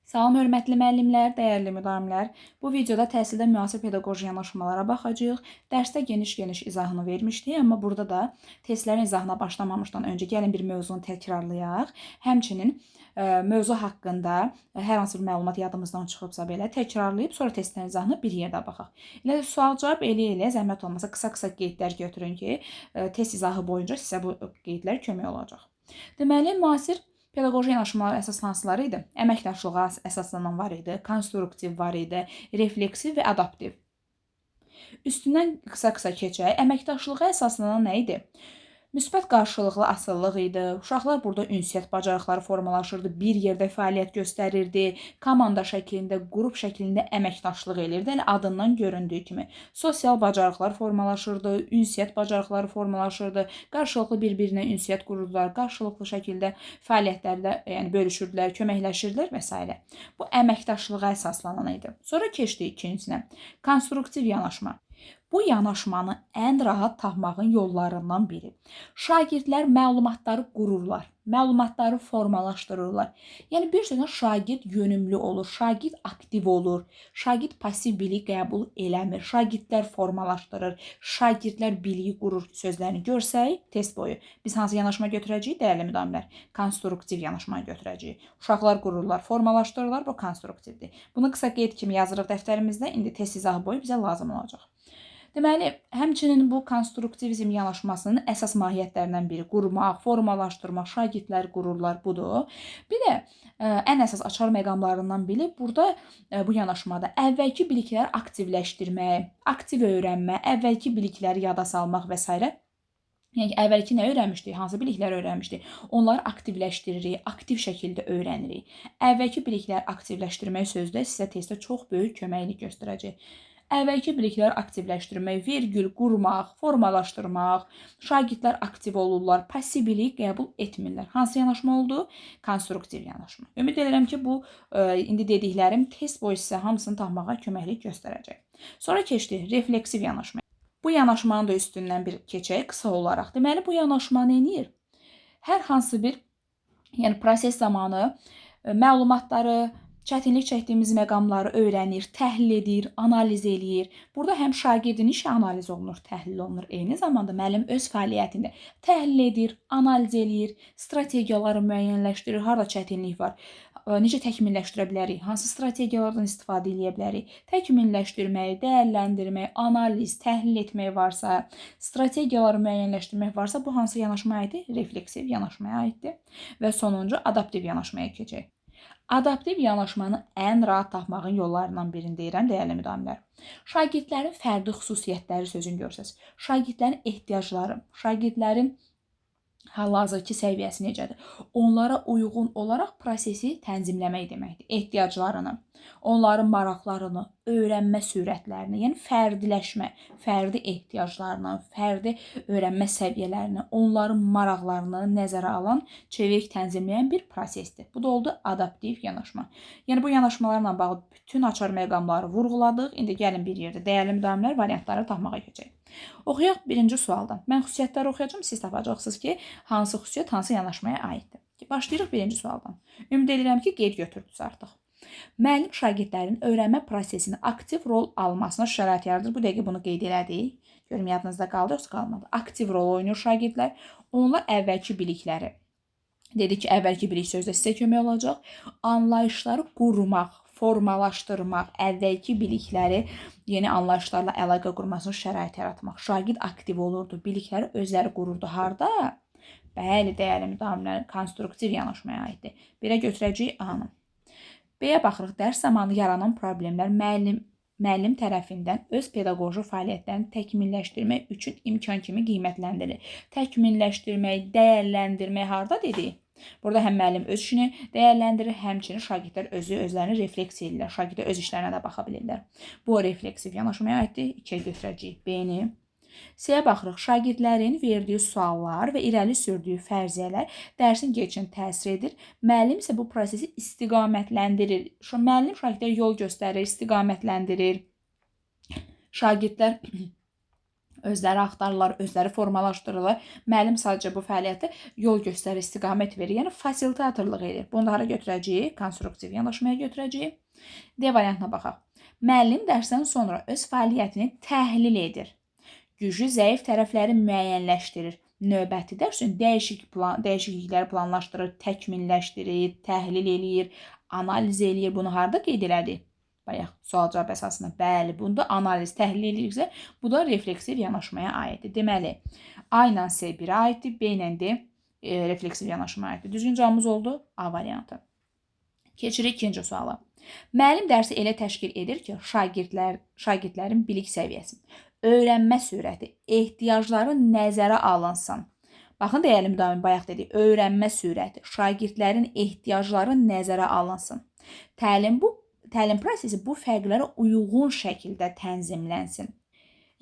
Salam, hörmətli müəllimlər, dəyərli müdavimlər. Bu videoda təhsildə müasir pedaqoji yanaşmalara baxacağıq. Dərsdə geniş-geniş izahını vermişdik, amma burada da testlərin izahına başlamamışdan öncə gəlin bir mövzunu təkrarlayaq. Həmçinin mövzu haqqında hər hansı bir məlumat yadımızdan çıxıbsa belə təkrarlayıb sonra testlərin izahına bir yerdə baxaq. Elə sual-cavab elə zəhmət olmasa qısa-qısa qeydlər götürün ki, test izahı boyunca sizə bu qeydlər kömək olacaq. Deməli, müasir pedaqoji yanaşmalar əsas hansıları idi? Əməkdaşlığa əsaslanan var idi, konstruktiv var idi, refleksiv və adaptiv. Üstündən qısa-qısa keçək. Əməkdaşlığa əsaslanan nə idi? Müsbət qarşılıqlı asıllıq idi. Uşaqlar burada ünsiyyət bacarıqları formalaşırdı, bir yerdə fəaliyyət göstərirdi, komanda şəklində, qrup şəklində əməkdaşlıq elirdi. Elə adından göründüyü kimi sosial bacarıqlar formalaşırdı, ünsiyyət bacarıqları formalaşırdı, qarşılıqlı bir-birinə ünsiyyət qururdular, qarşılıqlı şəkildə fəaliyyətlərdə bölüşürdülər, köməkləşirdilər və s. Bu əməkdaşlığa əsaslanan idi. Sonra keçdik ikincisinə. Konstruktiv yanaşma. Bu yanaşmanı ən rahat tapmağın yollarından biri. Şagirdlər məlumatları qururlar, məlumatları formalaşdırırlar. Yəni bir sözlə şagird yönümlü olur, şagird aktiv olur, şagird pasiv biliyi qəbul eləmir, şagirdlər formalaşdırır, şagirdlər biliyi qurur sözlərini görsək test boyu. Biz hansı yanaşma götürəcəyik, dəyərli müdavimlər? Konstruktiv yanaşmayı götürəcəyik. Uşaqlar qururlar, formalaşdırırlar, bu konstruktivdir. Bunu qısa qeyd kimi yazırıq dəftərimizdə, indi test izahı boyu bizə lazım olacaq. Deməli, həmçinin bu konstruktivizm yanaşmasının əsas mahiyyətlərindən biri qurmaq, formalaşdırmaq, şagirdlər qururlar, budur. Bir də ən əsas açar məqamlarından biri burada bu yanaşmada əvvəlki bilikləri aktivləşdirmək, aktiv öyrənmə, əvvəlki bilikləri yada salmaq və s. Yəni əvvəlki nə öyrənmişdik, hansı bilikləri öyrənmişdik, onları aktivləşdiririk, aktiv şəkildə öyrənirik. Əvvəlki bilikləri aktivləşdirmək sözü də sizə testdə çox böyük köməklik göstərəcək. Əvvəlki bilikləri aktivləşdirmək, vergül qurmaq, formalaşdırmaq, şagirdlər aktiv olurlar, pasiv biliyi qəbul etmirlər. Hansı yanaşma oldu? Konstruktiv yanaşma. Ümid edirəm ki, bu indi dediklərim test boyu sizə hamısını tapmağa köməklik göstərəcək. Sonra keçdik refleksiv yanaşma. Bu yanaşmanın da üstündən bir keçək qısa olaraq. Deməli, bu yanaşma nə edir? Hər hansı bir proses zamanı məlumatları, çətinlik çəkdiyimiz məqamları öyrənir, təhlil edir, analiz eləyir. Burada həm şagirdin işi analiz olunur, təhlil olunur. Eyni zamanda müəllim öz fəaliyyətində təhlil edir, analiz eləyir, strategiyaları müəyyənləşdirir, harda çətinlik var, necə təkmilləşdirə bilərik, hansı strategiyalardan istifadə edə bilərik, təkmilləşdirmək, dəyərləndirmək, analiz, təhlil etmək varsa, strategiyaları müəyyənləşdirmək varsa, bu hansı yanaşmaya aiddir? Refleksiv yanaşmaya aiddir. Və sonuncu adaptiv yanaşmaya keçək. Adaptiv yanaşmanı ən rahat tapmağın yollarından birini deyirəm, dəyərli müdavimlər. Şagirdlərin fərdi xüsusiyyətləri sözünü görsəz, şagirdlərin ehtiyacları, şagirdlərin hal-hazırki səviyyəsi necədir? Onlara uyğun olaraq prosesi tənzimləmək deməkdir. Ehtiyaclarını, onların maraqlarını, öyrənmə sürətlərini, yəni fərdiləşmə, fərdi ehtiyaclarını, fərdi öyrənmə səviyyələrini, onların maraqlarını nəzərə alan, çevik tənzimləyən bir prosesdir. Bu da oldu adaptiv yanaşma. Yəni bu yanaşmalarla bağlı bütün açar məqamları vurğuladıq. İndi gəlin bir yerdə dəyərli müdavimlər variantları tapmağa keçək. Oxuyaq birinci sualdan. Mən xüsusiyyətləri oxuyacağım, siz tapacaqsınız ki, hansı xüsusiyyət hansı yanaşmaya aiddir. Başlayırıq birinci sualdan. Ümid edirəm ki, qeyd götürdünüz artıq. Müəllim şagirdlərin öyrənmə prosesində aktiv rol almasına şərait yaradır. Bu dəqiqə bunu qeyd elədik. Görüm yadınızda qaldı, yoxsa qalmadı. Aktiv rol oynayır şagirdlər. Onlar əvvəlki bilikləri, dedik ki, əvvəlki bilik sözdə sizə kömək olacaq. Anlayışları qurmaq, formalaşdırmaq, əvvəlki bilikləri yeni anlayışlarla əlaqə qurmasına şərait yaratmaq. Şagird aktiv olurdu, bilikləri özləri qururdu. Harda? Bəli, dəyərli müdavimlər, konstruktiv yanaşmaya aiddir. Birə götürəcəyik A-nı. B-yə baxırıq, dərs zamanı yaranan problemlər müəllim tərəfindən öz pedaqoji fəaliyyətlərini təkmilləşdirmək üçün imkan kimi qiymətləndirilir. Təkmilləşdirmək, dəyərləndirmək harda dedik? Burada həm müəllim öz işini dəyərləndirir, həmçinin şagirdlər özlərini refleksiya edirlər. Şagirdlər öz işlərinə də baxa bilirlər. Bu refleksiv yanaşmaya aiddir. 2-yə götürəcəyik B-ni. C-yə baxırıq. Şagirdlərin verdiyi suallar və irəli sürdüyü fərziyyələr dərsin keçişinə təsir edir. Müəllim isə bu prosesi istiqamətləndirir. Müəllim şagirdlərə yol göstərir, istiqamətləndirir. Şagirdlər Özləri axtarırlar, özləri formalaşdırırlar. Müəllim sadəcə bu fəaliyyətə yol göstərir, istiqamət verir. Yəni fasilitatorluq edir. Bunu da hara götürəcəyik? Konstruktiv yanaşmaya götürəcəyik. D variantına baxaq. Müəllim dərsdən sonra öz fəaliyyətini təhlil edir. Güclü, zəif tərəfləri müəyyənləşdirir. Növbəti dərs üçün dəyişiklikləri planlaşdırır, təkmilləşdirir, təhlil eləyir, analiz eləyir. Bunu harda qeyd elədik? Bayaq sual-cavab əsasında. Bəli, bunda analiz, təhlil ediriksə, bu da refleksiv yanaşmaya aiddir. Deməli, A ilə C 1-ə aiddir, B ilə D refleksiv yanaşmaya aiddir. Düzgün cavabımız oldu A variantı. Keçirik ikinci suala. Müəllim dərsi elə təşkil edir ki, şagirdlərin bilik səviyyəsi, öyrənmə sürəti, ehtiyacları nəzərə alınsın. Baxın, deyəlim müdavim bayaq dedik, öyrənmə sürəti, şagirdlərin ehtiyacları nəzərə alınsın. Təlim prosesi bu fərqlərə uyğun şəkildə tənzimlənsin.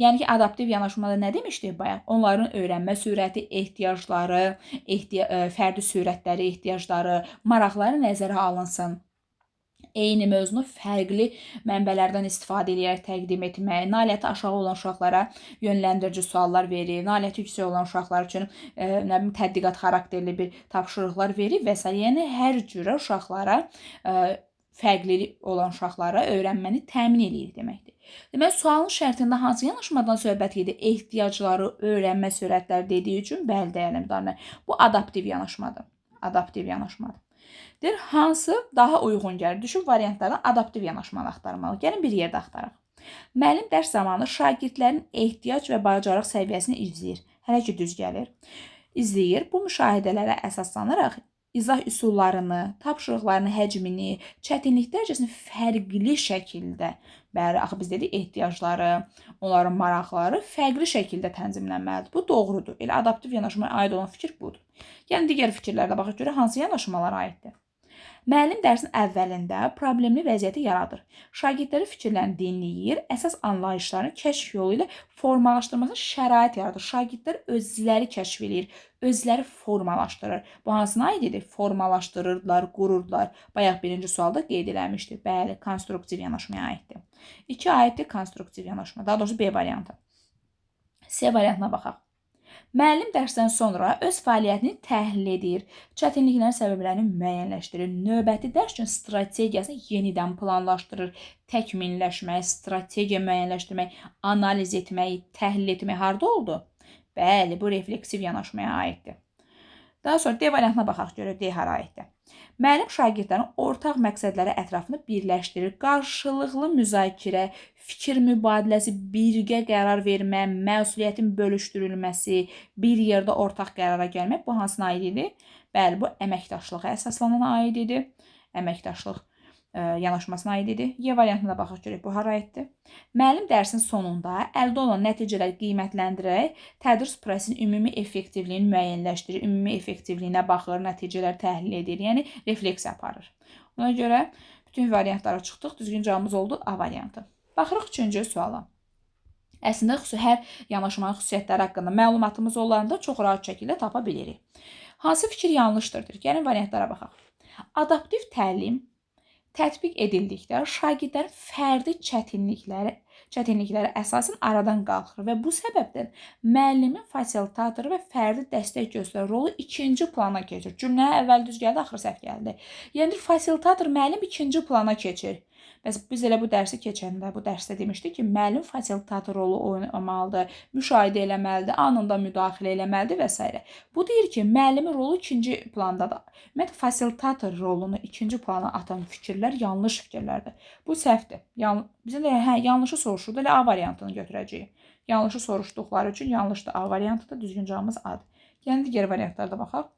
Yəni ki, adaptiv yanaşmada nə demişdik bayaq? Onların öyrənmə sürəti, ehtiyacları, fərdi sürətləri, ehtiyacları, maraqları nəzərə alınsın. Eyni mövzunu fərqli mənbələrdən istifadə edərək təqdim etmək, nailiyyəti aşağı olan uşaqlara yönləndirici suallar verir, nailiyyəti yüksək olan uşaqlar üçün tədqiqat xarakterli bir tapşırıqlar verir və s. Yəni hər cürə uşaqlara, fərqli olan uşaqlara öyrənməni təmin edir deməkdir. Deməli, sualın şərtində hansı yanaşmadan söhbət gedir? Ehtiyacları, öyrənmə sürətləri dediyi üçün bəli deyəlim. Bu adaptiv yanaşmadır. Adaptiv yanaşmadır. Deyir, hansı daha uyğun gəlir? Düşün variantlardan adaptiv yanaşmanı axtarmalı. Gəlin bir yerdə axtaraq. Müəllim dərs zamanı şagirdlərin ehtiyac və bacarıq səviyyəsini izləyir. Hələ ki, düz gəlir. İzləyir. Bu müşahidələrə əsaslanaraq izah üsullarını, tapşırıqlarının həcmini, çətinlik dərəcəsini fərqli şəkildə, bəli, axı biz dedik ehtiyacları, onların maraqları fərqli şəkildə tənzimlənməlidir. Bu doğrudur. Elə adaptiv yanaşmaya aid olan fikir budur. Yəni digər fikirlərdə baxaq görə hansı yanaşmalara aiddir? Müəllim dərsin əvvəlində problemli vəziyyəti yaradır. Şagirdlərin fikirlərini dinləyir, əsas anlayışlarını kəşf yolu ilə formalaşdırmasına şərait yaradır. Şagirdlər özləri kəşf edir, özləri formalaşdırır. Bu hansına aiddir? Formalaşdırırlar, qururlar. Bayaq birinci sualda qeyd eləmişdik. Bəli, konstruktiv yanaşmaya aiddir. 2 aiddir konstruktiv yanaşma, daha doğrusu B variantı. C variantına baxaq. Müəllim dərsdən sonra öz fəaliyyətini təhlil edir, çətinliklərin səbəblərini müəyyənləşdirir, növbəti dərs üçün strategiyasını yenidən planlaşdırır, təkmilləşmək, strategiya müəyyənləşdirmək, analiz etmək, təhlil etmək harda oldu? Bəli, bu refleksiv yanaşmaya aiddir. Daha sonra D variantına baxaq görək, D hara aiddir. Müəllim şagirdlərin ortaq məqsədləri ətrafında birləşdirir. Qarşılıqlı müzakirə, fikir mübadiləsi, birgə qərar vermə, məsuliyyətin bölüşdürülməsi, bir yerdə ortaq qərara gəlmək bu hansına aid idi? Bəli, bu əməkdaşlığa əsaslanana aid idi. Əməkdaşlıq yanaşmasına aid idi. Y variantına baxaq görək, bu hara aiddir? Müəllim dərsin sonunda əldə olan nəticələri qiymətləndirərək tədris prosesinin ümumi effektivliyini müəyyənləşdirir, ümumi effektivliyinə baxır, nəticələri təhlil edir, yəni refleksiya aparır. Ona görə bütün variantlara çıxdıq, düzgün cavabımız oldu A variantı. Baxırıq üçüncü suala. Əslində hər yanaşmanın xüsusiyyətləri haqqında məlumatımız olanda çox rahat şəkildə tapa bilirik. Hansı fikir yanlışdır? Gəlin variantlara baxaq. Adaptiv təlim tətbiq edildikdə şagirdlərin fərdi çətinlikləri əsasən aradan qalxır və bu səbəbdən müəllimin fasilitatoru və fərdi dəstək göstərən rolu ikinci plana keçir. Cümləyə əvvəl düz gəldi, axır səhv gəldi. Yəni fasilitator müəllim ikinci plana keçir. Bəs biz elə bu dərsi keçəndə, bu dərsdə demişdik ki, müəllim fasilitator rolu oynamalıdır, müşahidə eləməlidir, anında müdaxilə eləməlidir və s. Bu deyir ki, müəllimin rolu ikinci plandadır. Ümumiyyətlə, fasilitator rolunu ikinci plana atan fikirlər yanlış fikirlərdir. Bu səhvdir. Bizə də yanlışı soruşurdu, elə A variantını götürəcəyik. Yanlışı soruşduqları üçün yanlışdır. A variantı da düzgün cavabımız A'dır. Yəni digər variantlarda baxaq.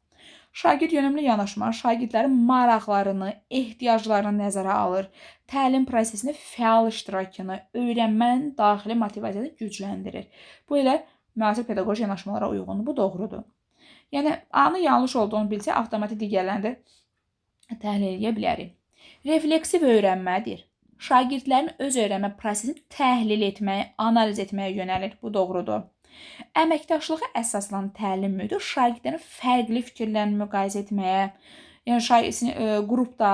Şagird yönümlü yanaşma, şagirdlərin maraqlarını, ehtiyaclarını nəzərə alır, təlim prosesində fəal iştirakını, öyrənmənin daxili motivasiyasını gücləndirir. Bu ilə müasir pedaqoji yanaşmalara uyğundur. Bu doğrudur. Yəni, A-nın yanlış olduğunu bilsə, avtomatik digərlərini də təhlil edə bilərik. Refleksiv öyrənmədir. Şagirdlərin öz öyrənmə prosesini təhlil etməyə, analiz etməyə yönəlir. Bu doğrudur. Əməkdaşlığa əsaslanan təlim müdür şagirdlərin fərqli fikirlərini müqayisə etməyə, yəni qrupda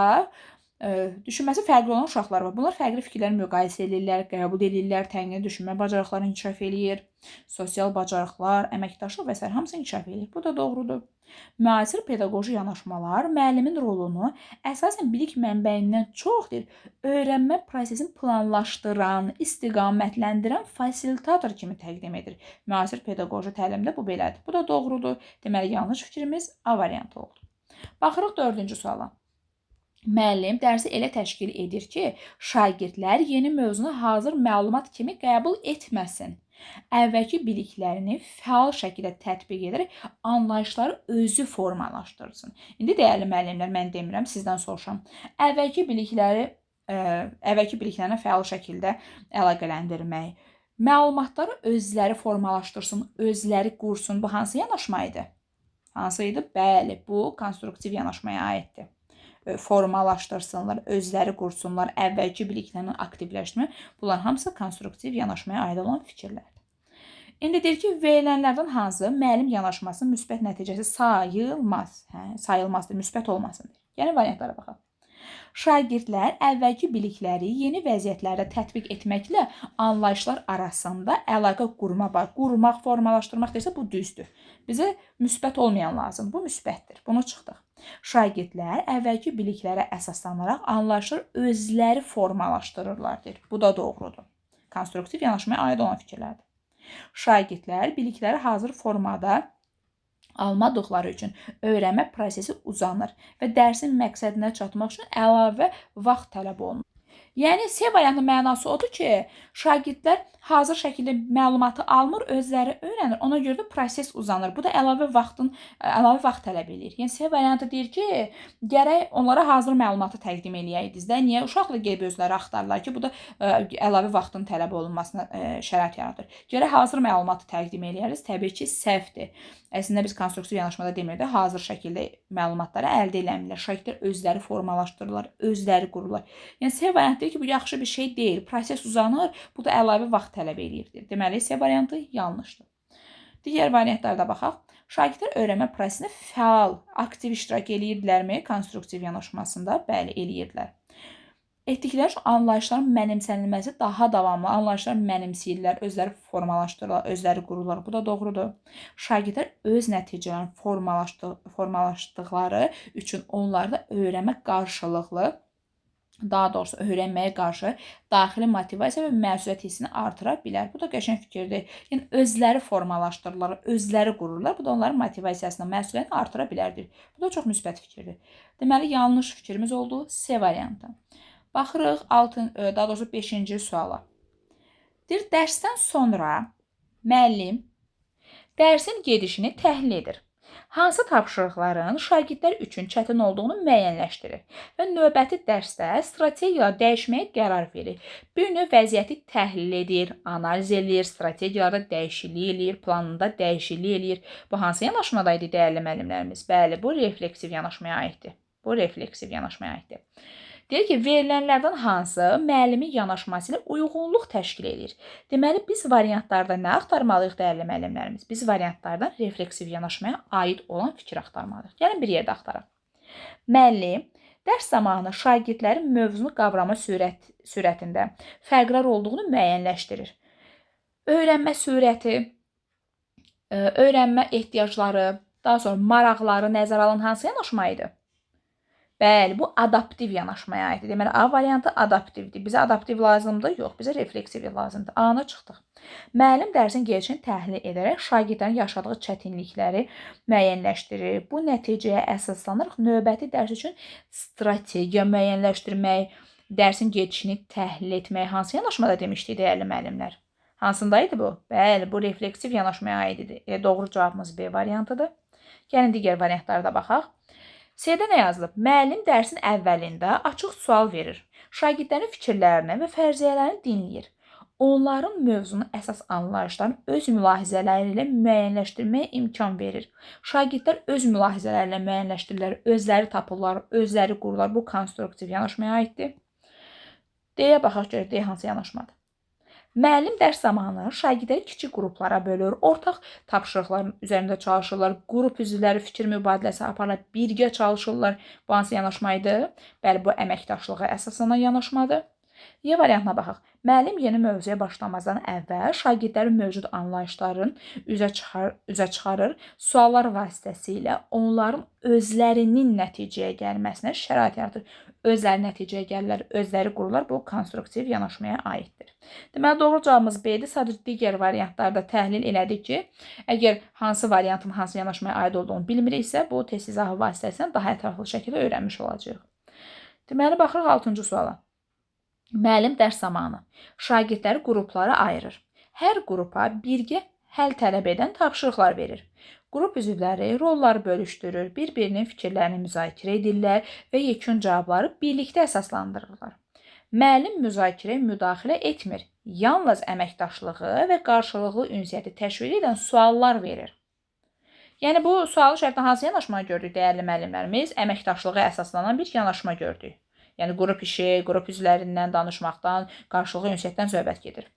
düşünməsi fərqli olan uşaqlar var. Bunlar fərqli fikirləri müqayisə edirlər, qəbul edirlər, tənqidi düşünmə bacarıqlarını inkişaf eləyir, sosial bacarıqlar, əməkdaşlıq və s. hamısı inkişaf eləyir. Bu da doğrudur. Müasir pedaqoji yanaşmalar müəllimin rolunu əsasən bilik mənbəyindən çox deyil, öyrənmə prosesini planlaşdıran, istiqamətləndirən fasilitator kimi təqdim edir. Müasir pedaqoji təlimdə bu belədir. Bu da doğrudur. Deməli, yanlış fikrimiz A variantı oldu. Baxırıq 4-cü suala. Müəllim dərsi elə təşkil edir ki, şagirdlər yeni mövzunu hazır məlumat kimi qəbul etməsin. Əvvəlki biliklərini fəal şəkildə tətbiq edərək anlayışları özü formalaşdırsın. İndi dəyərli müəllimlər, mən demirəm, sizdən soruşam. Əvvəlki biliklərini fəal şəkildə əlaqələndirmək, məlumatları özləri formalaşdırsın, özləri qursun. Bu hansı yanaşma idi? Hansı idi? Bəli, bu konstruktiv yanaşmaya aiddir. Formalaşdırsınlar, özləri qursunlar, əvvəlki biliklərini aktivləşdirmək. Bunlar hamısı konstruktiv yanaşmaya aid olan fikirlərdir. İndi deyir ki, verilənlərdən hansı müəllim yanaşmasının müsbət nəticəsi sayılmaz? Sayılmazdır, müsbət olmasındır. Yəni variantlara baxaq. Şagirdlər əvvəlki bilikləri yeni vəziyyətlərdə tətbiq etməklə anlayışlar arasında əlaqə qurmaq, formalaşdırmaq desə bu düzdür. Bizə müsbət olmayan lazım. Bu müsbətdir. Bunu çıxdıq. Şagirdlər əvvəlki biliklərə əsaslanaraq anlayışlar özləri formalaşdırırlar deyir. Bu da doğrudur. Konstruktiv yanaşmaya aid olan fikirlərdir. Şagirdlər bilikləri hazır formada almadıqları üçün öyrənmə prosesi uzanır və dərsin məqsədinə çatmaq üçün əlavə vaxt tələb olunur. Yəni, C variantının mənası odur ki, şagirdlər hazır şəkildə məlumatı almır, özləri öyrənir. Ona görə də proses uzanır. Bu da əlavə vaxt tələb edir. Yəni, C variantı deyir ki, gərək onlara hazır məlumatı təqdim eləyəydiniz də. Niyə? Uşaqla gəlib özləri axtarırlar ki, bu da əlavə vaxtın tələb olunmasına şərait yaradır. Gərək hazır məlumatı təqdim eləyəriz. Təbii ki, səhvdir. Əslində biz konstruktiv yanaşmada demirdik, hazır şəkildə məlumatları əldə eləmirlər. Şagirdlər özləri formalaşdırırlar, özləri qururlar. Yəni, C variantı deyir ki, bu yaxşı bir şey deyil. Proses uzanır, bu da əlavə vaxt tələb eləyir. Deməli, C variantı yanlışdır. Digər variantlara baxaq. Şagirdlər öyrənmə prosesində fəal, aktiv iştirak eləyirdilərmi konstruktiv yanaşmasında? Bəli, eləyirlər. Etdikləri üçün anlayışların mənimsənilməsi daha davamlı. Anlayışlar mənimsəyirlər, özləri formalaşdırırlar, özləri qururlar. Bu da doğrudur. Şagirdlər öz nəticələrini formalaşdıqları üçün onlarda öyrənmə qarşılıqlı, daha doğrusu öyrənməyə qarşı daxili motivasiya və məsuliyyət hissini artıra bilər. Bu da qəşəng fikirdir. Yəni, özləri formalaşdırırlar, özləri qururlar. Bu da onların motivasiyasını, məsuliyyətini artıra bilərdir. Bu da çox müsbət fikirdir. Deməli, yanlış fikrimiz oldu. C variantı. Baxırıq 5-ci suala. Deyir, dərsdən sonra müəllim dərsin gedişini təhlil edir. Hansı tapşırıqların şagirdlər üçün çətin olduğunu müəyyənləşdirir və növbəti dərsdə strategiyalar dəyişməyə qərar verir. Bir növ vəziyyəti təhlil edir, analiz edir, strategiyalarda dəyişiklik edir, planında dəyişiklik edir. Bu hansı yanaşmadaydı dəyərli müəllimlərimiz? Bəli, bu refleksiv yanaşmaya aiddir. Deyir ki, verilənlərdən hansı müəllimin yanaşması ilə uyğunluq təşkil edir? Deməli, biz variantlarda nə axtarmalıyıq dəyərli müəllimlərimiz? Biz variantlardan refleksiv yanaşmaya aid olan fikir axtarmalıyıq. Gəlin bir yerdə axtaraq. Müəllim dərs zamanı şagirdlərin mövzunu qavrama sürətində fərqlər olduğunu müəyyənləşdirir. Öyrənmə sürəti, öyrənmə ehtiyacları, daha sonra maraqları nəzərə alan hansı yanaşma idi? Bəli, bu adaptiv yanaşmaya aiddir. Deməli, A variantı adaptivdir. Bizə adaptiv lazımdır? Yox, bizə refleksiv lazımdır. A-na çıxdıq. Müəllim dərsin gedişini təhlil edərək şagirdlərin yaşadığı çətinlikləri müəyyənləşdirir. Bu nəticəyə əsaslanaraq növbəti dərs üçün strategiya müəyyənləşdirmək, dərsin gedişini təhlil etmək hansı yanaşmada demişdik dəyərli müəllimlər? Hansındaydı bu? Bəli, bu refleksiv yanaşmaya aiddir. Doğru cavabımız B variantıdır. Gəlin digər variantlara da baxaq. C-də nə yazılıb? Müəllim dərsin əvvəlində açıq sual verir. Şagirdlərin fikirlərini və fərziyyələrini dinləyir. Onların mövzunun əsas anlayışlarını öz mülahizələri ilə müəyyənləşdirməyə imkan verir. Şagirdlər öz mülahizələri ilə müəyyənləşdirirlər, özləri tapırlar, özləri qururlar. Bu konstruktiv yanaşmaya aiddir. D-yə baxaq görək, D hansı yanaşmadır? Müəllim dərs zamanı şagirdləri kiçik qruplara bölür, ortaq tapşırıqların üzərində çalışırlar, qrup üzvləri fikir mübadiləsi aparırlar, birgə çalışırlar. Bu hansı yanaşma idi? Bəli, bu əməkdaşlığa əsaslanan yanaşmadır. Y variantına baxaq. Müəllim yeni mövzuya başlamazdan əvvəl şagirdlərin mövcud anlayışların üzə çıxarır, suallar vasitəsilə onların özlərinin nəticəyə gəlməsinə şərait yaradır. Özləri nəticəyə gəlirlər, özləri qururlar. Bu konstruktiv yanaşmaya aiddir. Deməli, doğru cavabımız B idi. Sadəcə digər variantlarda təhlil elədik ki, əgər hansı variantın hansı yanaşmaya aid olduğunu bilmiriksə, bu test izahı vasitəsilə daha ətraflı şəkildə öyrənmiş olacağıq. Deməli, baxırıq 6-cı suala. Müəllim dərs zamanı şagirdləri qruplara ayırır. Hər qrupa birgə həll tələb edən tapşırıqlar verir. Qrup üzvləri rolları bölüşdürür, bir-birinin fikirlərini müzakirə edirlər və yekun cavabları birlikdə əsaslandırırlar. Müəllim müzakirəyə müdaxilə etmir, yalnız əməkdaşlığı və qarşılıqlı ünsiyyəti təşviq edən suallar verir. Yəni, bu sualı şərtlə hansı yanaşma gördük, dəyərli müəllimlərimiz? Əməkdaşlığa əsaslanan bir yanaşma gördük. Yəni, qrup işi, qrup üzvlərindən danışmaqdan, qarşılıqlı ünsiyyətdən söhbət gedir.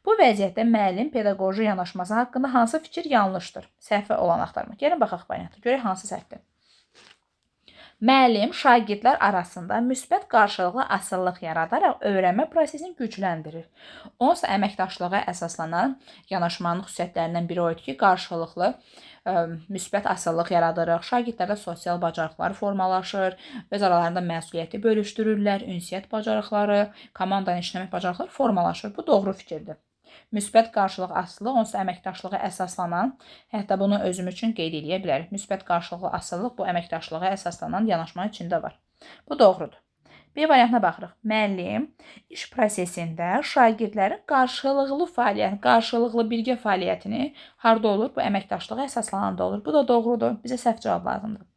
Bu vəziyyətdə müəllim pedaqoji yanaşması haqqında hansı fikir yanlışdır? Səhvə olan axtarmaq. Gəlin, baxaq variantı. Görək hansı səhvdir. Müəllim şagirdlər arasında müsbət qarşılıqlı asıllıq yaradaraq öyrənmə prosesini gücləndirir. Onsuz əməkdaşlığa əsaslanan yanaşmanın xüsusiyyətlərindən biri o idi ki, qarşılıqlı müsbət asıllıq yaradırıq. Şagirdlərdə sosial bacarıqları formalaşır, öz aralarında məsuliyyəti bölüşdürürlər, ünsiyyət bacarıqları, komandanın işləmək bacarıqları formalaşır. Bu doğru fikirdir. Müsbət qarşılıq asıllıq onsuz əməkdaşlığa əsaslanan, hətta bunu özüm üçün qeyd edə bilərik. Müsbət qarşılıqlı asıllıq bu əməkdaşlığa əsaslanan yanaşmanın içində var. Bu doğrudur. B variantına baxırıq. Müəllim iş prosesində şagirdlərin qarşılıqlı birgə fəaliyyətini harda olur? Bu əməkdaşlığa əsaslananda olur. Bu da doğrudur. Bizə səhv cavab lazımdır.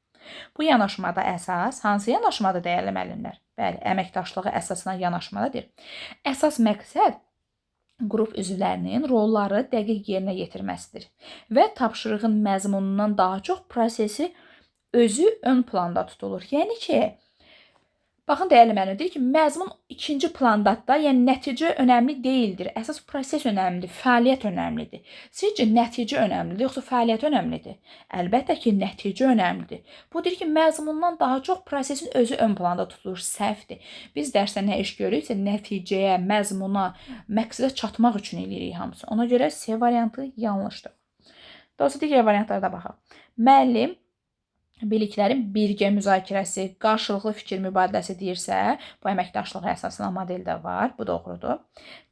Bu yanaşmada əsas hansı yanaşmadır, dəyərli müəllimlər? Bəli, əməkdaşlığa əsaslanan yanaşmadadır. Əsas məqsəd qrup üzvlərinin rolları dəqiq yerinə yetirməsidir və tapşırığın məzmunundan daha çox prosesi özü ön planda tutulur. Yəni ki, baxın, dəyərli müəllim deyir ki, məzmun ikinci plandadır, yəni nəticə önəmli deyildir. Əsas proses önəmlidir, fəaliyyət önəmlidir. Sizcə nəticə önəmlidir, yoxsa fəaliyyət önəmlidir? Əlbəttə ki, nəticə önəmlidir. Bu deyir ki, məzmundan daha çox prosesin özü ön planda tutulur, səhvdir. Biz dərsdə nə iş görürüksə, nəticəyə, məzmuna, məqsədə çatmaq üçün eləyirik hamısı. Ona görə C variantı yanlışdır. Dolayısıyla digər variantlara da baxaq. Müəllim biliklərin birgə müzakirəsi, qarşılıqlı fikir mübadiləsi deyirsə, bu əməkdaşlığa əsaslanan modeldə var. Bu doğrudur.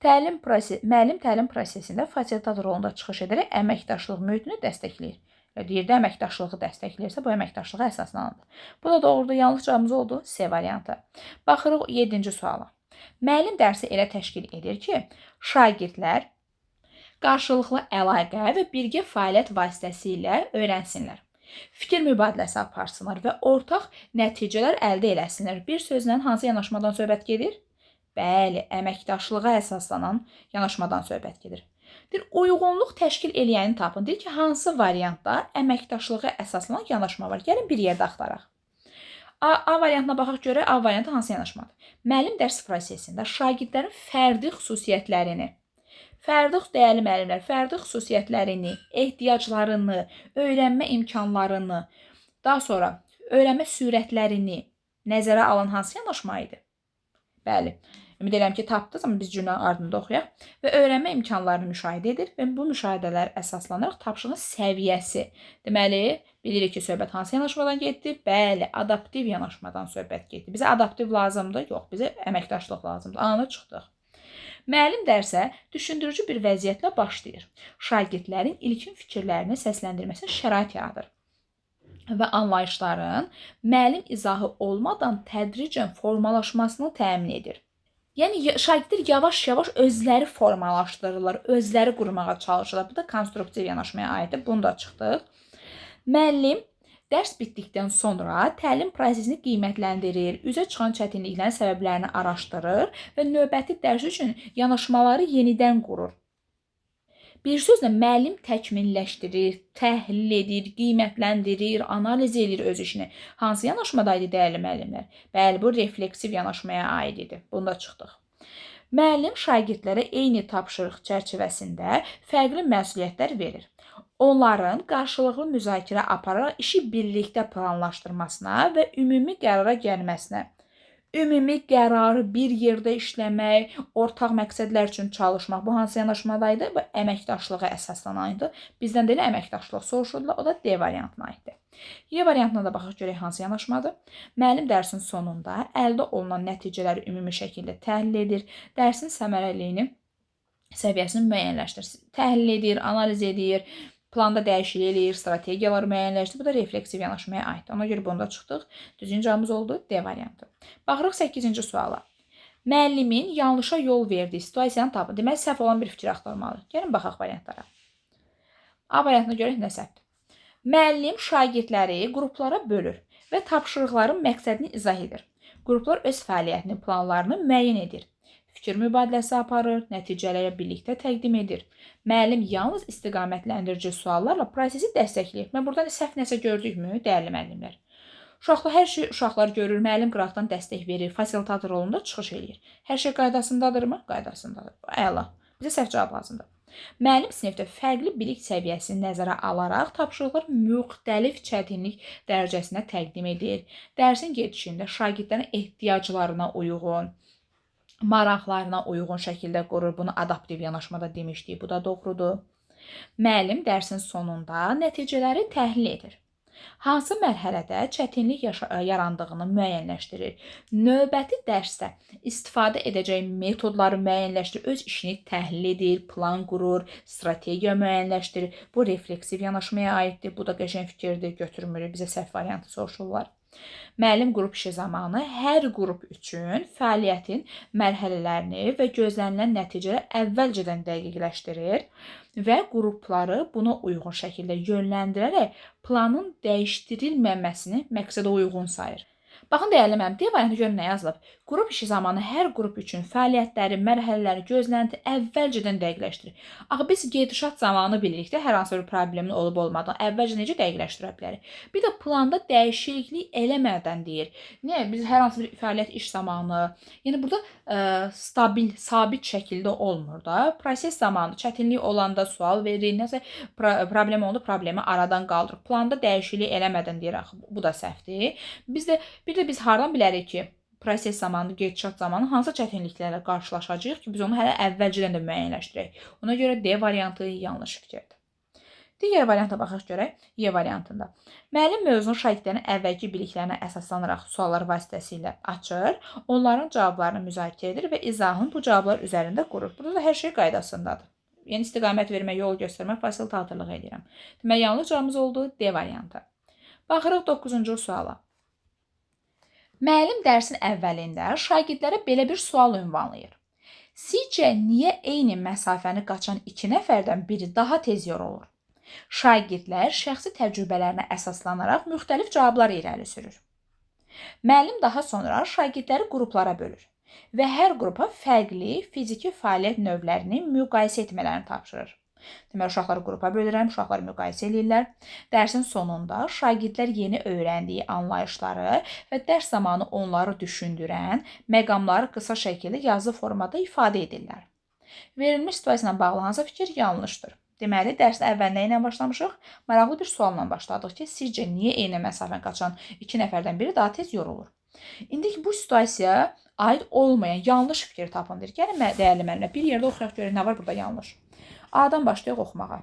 Müəllim təlim prosesində fasilitator rolunda çıxış edərək əməkdaşlıq mühitini dəstəkləyir. Deyir də əməkdaşlığı dəstəkləyirsə, bu əməkdaşlığa əsaslanandır. Bu da doğrudur. Yanlış cavabımız oldu. C variantı. Baxırıq 7-ci suala. Müəllim dərsi elə təşkil edir ki, şagirdlər qarşılıqlı əlaqə və birgə fəaliyyət vasitəsilə öyrənsinlər. Fikir mübadiləsi aparsınlar və ortaq nəticələr əldə eləsinlər. Bir sözlə hansı yanaşmadan söhbət gedir? Bəli, əməkdaşlığa əsaslanan yanaşmadan söhbət gedir. Deyir, uyğunluq təşkil eləyəni tapın. Deyir ki, hansı variantda əməkdaşlığa əsaslanan yanaşma var? Gəlin bir yerdə axtaraq. A variantına baxaq görək, A variantı hansı yanaşmadır? Müəllim dərs prosesində şagirdlərin fərdi xüsusiyyətlərini, dəyərli müəllimlər, fərdi xüsusiyyətlərini, ehtiyaclarını, öyrənmə imkanlarını, daha sonra öyrənmə sürətlərini nəzərə alan hansı yanaşma idi? Bəli, ümid edirəm ki, tapdınız, amma biz cümlənin ardında oxuyaq. Və öyrənmə imkanlarını müşahidə edir və bu müşahidələr əsaslanaraq tapşırığın səviyyəsi. Deməli, bilirik ki, söhbət hansı yanaşmadan getdi? Bəli, adaptiv yanaşmadan söhbət getdi. Bizə adaptiv lazımdır? Yox, bizə əməkdaşlıq lazımdır. Anı çıxdıq. Müəllim dərsə düşündürücü bir vəziyyətlə başlayır. Şagirdlərin ilkin fikirlərini səsləndirməsinə şərait yaradır və anlayışların müəllim izahı olmadan tədricən formalaşmasını təmin edir. Yəni, şagirdlər yavaş-yavaş özləri formalaşdırırlar, özləri qurmağa çalışırlar. Bu da konstruktiv yanaşmaya aiddir. Bunu da çıxdıq. Müəllim dərs bitdikdən sonra təlim prosesini qiymətləndirir, üzə çıxan çətinliklərin səbəblərini araşdırır və növbəti dərs üçün yanaşmaları yenidən qurur. Bir sözlə, müəllim təkmilləşdirir, təhlil edir, qiymətləndirir, analiz edir öz işini. Hansı yanaşmadaydı, dəyərli müəllimlər? Bəli, bu refleksiv yanaşmaya aid idi. Bunu da çıxdıq. Müəllim şagirdlərə eyni tapşırıq çərçivəsində fərqli məsuliyyətlər verir. Onların qarşılıqlı müzakirə apararaq işi birlikdə planlaşdırmasına və ümumi qərara gəlməsinə, ümumi qərarı bir yerdə işləmək, ortaq məqsədlər üçün çalışmaq, bu hansı yanaşmadaydı? Bu əməkdaşlığa əsaslanaydı. Bizdən də elə əməkdaşlıq soruşurdular, o da D variantına aiddir. Y variantına da baxaq görək hansı yanaşmadır. Müəllim dərsin sonunda əldə olunan nəticələri ümumi şəkildə təhlil edir, dərsin səmərəliliyini, səviyyəsini müəyyənləşdirir, təhlil edir, analiz edir, planda dəyişiklik eləyir, strategiyaları müəyyənləşdirir. Bu da refleksiv yanaşmaya aiddir. Ona görə bunda çıxdıq. Düzgün cavabımız oldu D variantı. Baxırıq 8-ci suala. Müəllimin yanlışa yol verdiyi situasiyanı tapın. Deməli, səhv olan bir fikir axtarmalıdır. Gəlin baxaq variantlara. A variantına görə nə səhvdir? Müəllim şagirdləri qruplara bölür və tapşırıqların məqsədini izah edir. Qruplar öz fəaliyyətini, planlarını müəyyən edir. Fikir mübadiləsi aparır, nəticələri birlikdə təqdim edir. Müəllim yalnız istiqamətləndirici suallarla prosesi dəstəkləyir. Mən burada səhv nəsə gördükmü, dəyərli müəllimlər? Hər şey uşaqlar görür, müəllim qıraqdan dəstək verir, fasilitator rolunda çıxış edir. Hər şey qaydasındadırmı? Qaydasındadır. Əla. Bizə səhv cavab lazımdır. Müəllim sinifdə fərqli bilik səviyyəsini nəzərə alaraq tapşırıqlar müxtəlif çətinlik dərəcəsində təqdim edir. Dərsin gedişində şagirdlərin ehtiyaclarına uyğun, maraqlarına uyğun şəkildə qurur. Bunu adaptiv yanaşmada demişdik. Bu da doğrudur. Müəllim dərsin sonunda nəticələri təhlil edir. Hansı mərhələdə çətinlik yarandığını müəyyənləşdirir. Növbəti dərsdə istifadə edəcək metodları müəyyənləşdirir, öz işini təhlil edir, plan qurur, strategiya müəyyənləşdirir. Bu refleksiv yanaşmaya aiddir. Bu da qəşəng fikirdir, götürmürük. Bizə səhv variantı soruşurlar. Müəllim qrup işi zamanı hər qrup üçün fəaliyyətin mərhələlərini və gözlənilən nəticələri əvvəlcədən dəqiqləşdirir və qrupları buna uyğun şəkildə yönləndirərək planın dəyişdirilməməsini məqsədə uyğun sayır. Baxın, dəyərli müəllim, D variantına görə nə yazılıb? Qrup işi zamanı hər qrup üçün fəaliyyətləri, mərhələləri, gözlənti əvvəlcədən dəqiqləşdirir. Axı biz gedişat zamanı bilirik də, hər hansı bir problemin olub-olmadığını əvvəlcə necə dəqiqləşdirə bilərik? Bir də planda dəyişiklik eləmədən deyir. Niyə? Biz hər hansı bir fəaliyyət iş zamanı, yəni burada stabil, sabit şəkildə olmur da. Proses zamanı çətinlik olanda sual verir, nəsə problem oldu, problemi aradan qaldırır. Planda dəyişiklik eləmədən deyir, axı bu da səhvdir. Bir də biz hardan bilərik ki, proses zamanı, gedişat zamanı hansı çətinliklərlə qarşılaşacağıq ki, biz onu hələ əvvəlcədən də müəyyənləşdirək. Ona görə D variantı yanlış fikirdir. Digər varianta baxaq görək. Y variantında. Müəllim mövzunu şagirdlərin əvvəlki biliklərinə əsaslanaraq suallar vasitəsilə açır, onların cavablarını müzakirə edir və izahını bu cavablar üzərində qurur. Burada da hər şey qaydasındadır. Yəni istiqamət vermək, yol göstərmək, fasilitatorluq edirəm. Deməli, yanlış cavabımız oldu D variantı. Baxırıq 9-cu suala. Müəllim dərsin əvvəlində şagirdlərə belə bir sual ünvanlayır. Sizcə niyə eyni məsafəni qaçan 2 nəfərdən biri daha tez yorulur? Şagirdlər şəxsi təcrübələrinə əsaslanaraq müxtəlif cavablar irəli sürür. Müəllim daha sonra şagirdləri qruplara bölür və hər qrupa fərqli fiziki fəaliyyət növlərini müqayisə etmələrini tapşırır. Deməli, uşaqları qrupa bölürəm, uşaqları müqayisə edirlər. Dərsin sonunda şagirdlər yeni öyrəndiyi anlayışları və dərs zamanı onları düşündürən məqamları qısa şəkildə yazılı formada ifadə edirlər. Verilmiş situasiya ilə bağlı hansı fikir yanlışdır? Deməli, dərsin əvvəlində ilə başlamışıq. Maraqlı bir sualla başladıq ki, sizcə niyə eyni məsafəni qaçan 2 nəfərdən biri daha tez yorulur? İndi bu situasiyaya aid olmayan yanlış fikir tapındır. Gəlin, dəyərli müəllimlər, bir yerdə oxuyaq görək nə var burada yanlış. A-dan başlayaq oxumağa.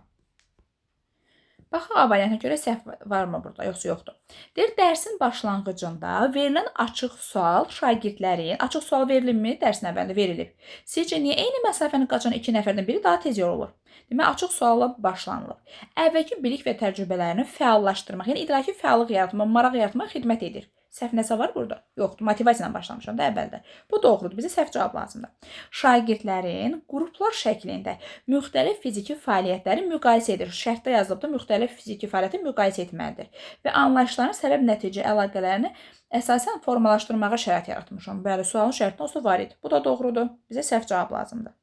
Baxın, A variantına görə səhv varmı burada, yoxsa yoxdur. Deyir, dərsin başlanğıcında verilən açıq sual şagirdlərin, açıq sual verilibmi? Dərsin əvvəlində verilib. Sizcə niyə eyni məsafəni qaçan 2 nəfərdən biri daha tez yorulur? Demək, açıq sualla başlanılır. Əvvəlki bilik və təcrübələrini fəallaşdırmaq, yəni idraki fəallıq yaratmaq, maraq yaratmaq xidmət edir. Səhv nəsə var burada? Yoxdur. Motivasiya ilə başlamışam da əvvəldə. Bu doğrudur. Bizə səhv cavab lazımdır. Şagirdlərin qruplar şəklində müxtəlif fiziki fəaliyyətləri müqayisə edir. Şərtdə yazılıbdır, müxtəlif fiziki fəaliyyəti müqayisə etməlidir. Və anlayışların səbəb-nəticə əlaqələrini əsasən formalaşdırmağa şərait yaratmışam. Bəli, sualın şərtində olsa var idi. Bu da doğrudur. Bizə səhv cavab lazımdır.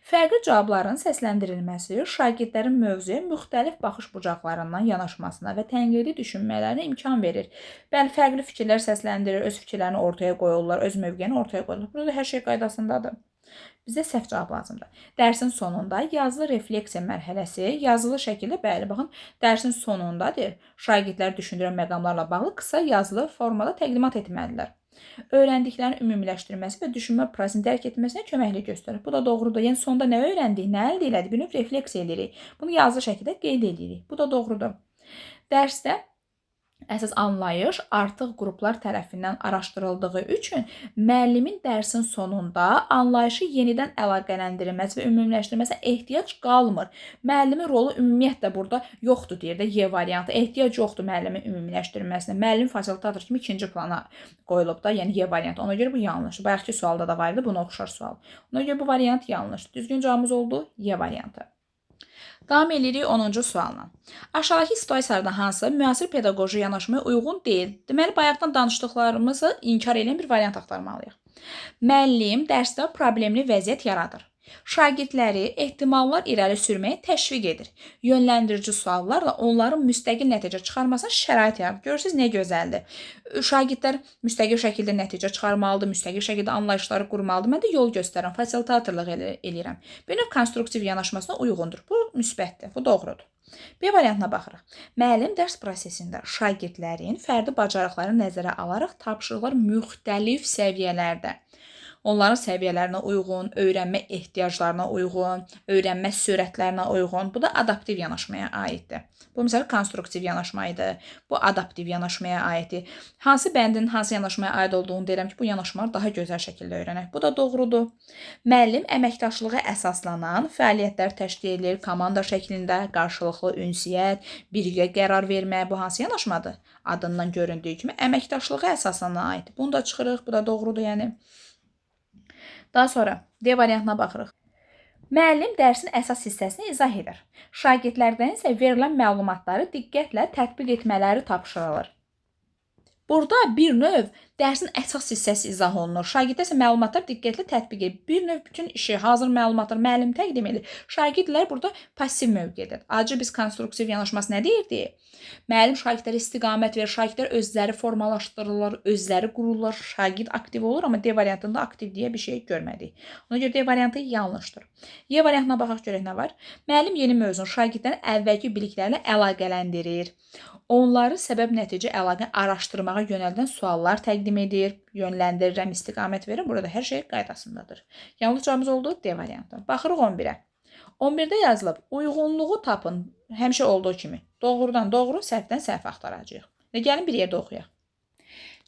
Fərqli cavabların səsləndirilməsi şagirdlərin mövzuya müxtəlif baxış bucaqlarından yanaşmasına və tənqidi düşünmələrinə imkan verir. Bəli, fərqli fikirlər səsləndirir, öz fikirlərini ortaya qoyurlar, öz mövqeyini ortaya qoyurlar. Burada hər şey qaydasındadır. Bizə səhv cavab lazımdır. Dərsin sonunda yazılı refleksiya mərhələsi, yazılı şəkildə bəli, baxın, dərsin sonundadır. Şagirdlər düşündürən məqamlarla bağlı qısa yazılı formada təqdimat etməlidirlər. Öyrəndiklərini ümumiləşdirməsi və düşünmə prosesini dərk etməsinə köməklik göstərir. Bu da doğrudur. Yəni sonda nə öyrəndik, nə əldə elədik, bir növ refleksiya edirik. Bunu yazılı şəkildə qeyd edirik. Bu da doğrudur. Dərsdə əsas anlayış artıq qruplar tərəfindən araşdırıldığı üçün müəllimin dərsin sonunda anlayışı yenidən əlaqələndirilməsi və ümumiləşdirilməsinə ehtiyac qalmır. Müəllimin rolu ümumiyyətlə burada yoxdur deyir də Y variantı. Ehtiyac yoxdur müəllimin ümumiləşdirilməsinə. Müəllim fasilitator kimi ikinci plana qoyulub da, yəni Y variantı. Ona görə bu yanlışdır. Bayaqki sualda da var idi, buna oxşar sual. Ona görə bu variant yanlışdır. Düzgün cavabımız oldu Y variantı. Davam edirik 10-cu sualla. Aşağıdakı situasiyalardan hansı müasir pedaqoji yanaşmaya uyğun deyil? Deməli, bayaqdan danışdıqlarımızı inkar edən bir variant axtarmalıyıq. Müəllim dərsdə problemli vəziyyət yaradır. Şagirdləri ehtimallar irəli sürməyə təşviq edir. Yönləndirici suallarla onların müstəqil nəticə çıxarmasına şərait yaradır. Görürsünüz, nə gözəldir. Şagirdlər müstəqil şəkildə nəticə çıxarmalıdır, müstəqil şəkildə anlayışları qurmalıdır. Mən də yol göstərəm, fasilitatorluq eləyirəm. Bir növ konstruktiv yanaşmasına uyğundur. Bu müsbətdir, bu doğrudur. B variantına baxırıq. Müəllim dərs prosesində şagirdlərin fərdi bacarıqlarını nəzərə alaraq tapşırıqlar müxtəlif səviyyələrdə, onların səviyyələrinə uyğun, öyrənmə ehtiyaclarına uyğun, öyrənmə sürətlərinə uyğun. Bu da adaptiv yanaşmaya aiddir. Bu, məsələn, konstruktiv yanaşma idi. Bu, adaptiv yanaşmaya aiddir. Hansı bəndin hansı yanaşmaya aid olduğunu deyirəm ki, bu yanaşmaları daha gözəl şəkildə öyrənək. Bu da doğrudur. Müəllim əməkdaşlığa əsaslanan fəaliyyətlər təşkil edir, komanda şəklində, qarşılıqlı ünsiyyət, birgə qərar vermə. Bu hansı yanaşmadır? Adından göründüyü kimi əməkdaşlığa əsaslanan aiddir. Bunu da çıxırıq, bu da doğrudur, yəni. Daha sonra D variantına baxırıq. Müəllim dərsin əsas hissəsini izah edir. Şagirdlərdən isə verilən məlumatları diqqətlə tətbiq etmələri tapşırılır. Burada bir növ dərsin əsas hissəsi izah olunur. Şagirdlər isə məlumatlar diqqətlə tətbiq edir. Bir növ bütün işi, hazır məlumatları müəllim təqdim edir. Şagirdlər burada passiv mövqedir. Acı biz konstruktiv yanaşması nə deyirdik? Müəllim şagirdlərə istiqamət verir, şagirdlər özləri formalaşdırırlar, özləri qururlar, şagird aktiv olur, amma D variantında aktiv deyə bir şey görmədik. Ona görə D variantı yanlışdır. Y variantına baxaq görək nə var. Müəllim yeni mövzunu şagirdlərin əvvəlki biliklərlə əlaqələndirir. Onları səbəb-nəticə əlaqəni araşdırmağa yönəldən suallar təqdim edir, yönləndirirəm, istiqamət verir. Burada hər şey qaydasındadır. Yanlış cavabımız oldu D variantı. Baxırıq 11-ə. 11-də yazılıb, uyğunluğu tapın, həmişə olduğu kimi. Doğrudan doğru, səhvdən səhv axtaracağıq. Gəlin bir yerdə oxuyaq.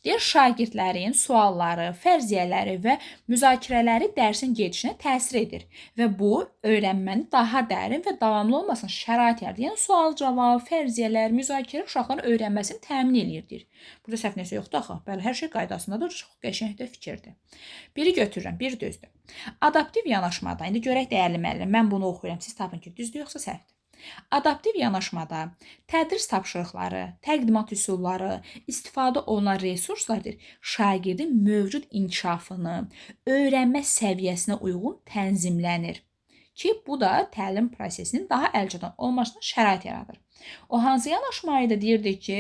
Deyir, şagirdlərin sualları, fərziyyələri və müzakirələri dərsin gedişinə təsir edir və bu, öyrənmənin daha dərin və davamlı olmasına şərait yaradır. Yəni, sual-cavab, fərziyyələr, müzakirə uşaqların öyrənməsini təmin edir. Burada səhv nəsə yoxdur axı. Bəli, hər şey qaydasındadır, çox qəşəng də fikirdir. Biri götürürəm, biri düzdür. Adaptiv yanaşmada, indi görək dəyərli müəllim, mən bunu oxuyuram, siz tapın ki, düzdür yoxsa səhvdir. Adaptiv yanaşmada tədris tapşırıqları, təqdimat üsulları, istifadə olunan resurslardır. Şagirdin mövcud inkişafını, öyrənmə səviyyəsinə uyğun tənzimlənir ki, bu da təlim prosesinin daha əlçatan olmasına şərait yaradır. O hansı yanaşma idi? Deyirdik ki,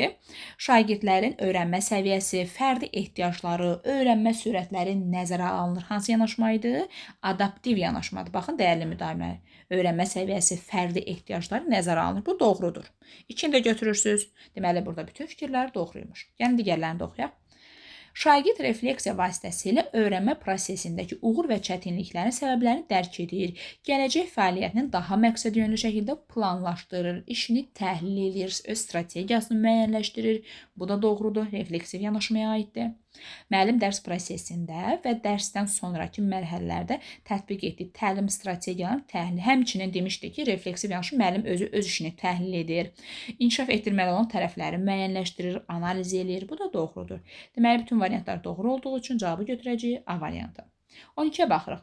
şagirdlərin öyrənmə səviyyəsi, fərdi ehtiyacları, öyrənmə sürətləri nəzərə alınır. Hansı yanaşma idi? Adaptiv yanaşmadır. Baxın, dəyərli müdavimlər. Öyrənmə səviyyəsi, fərdi ehtiyacları nəzərə alınır. Bu doğrudur. İkini də götürürsünüz. Deməli, burada bütün fikirlər doğruymuş. Yəni, digərlərini də oxuyaq. Şagird refleksiya vasitəsilə öyrənmə prosesindəki uğur və çətinliklərin səbəblərini dərk edir, gələcək fəaliyyətini daha məqsədyönlü şəkildə planlaşdırır, işini təhlil edir, öz strategiyasını müəyyənləşdirir. Bu da doğrudur, refleksiv yanaşmaya aiddir. Müəllim dərs prosesində və dərsdən sonraki mərhələlərdə tətbiq etdiyi təlim strategiyalarını təhlil. Həmçinin demişdik ki, refleksiv yanaşma müəllim özü öz işini təhlil edir, inkişaf etdirməli olan tərəfləri müəyyənləşdirir, analiz edir. Bu da doğrudur. Deməli, bütün variantlar doğru olduğu üçün cavabı götürəcəyik A variantı. 12-yə baxırıq.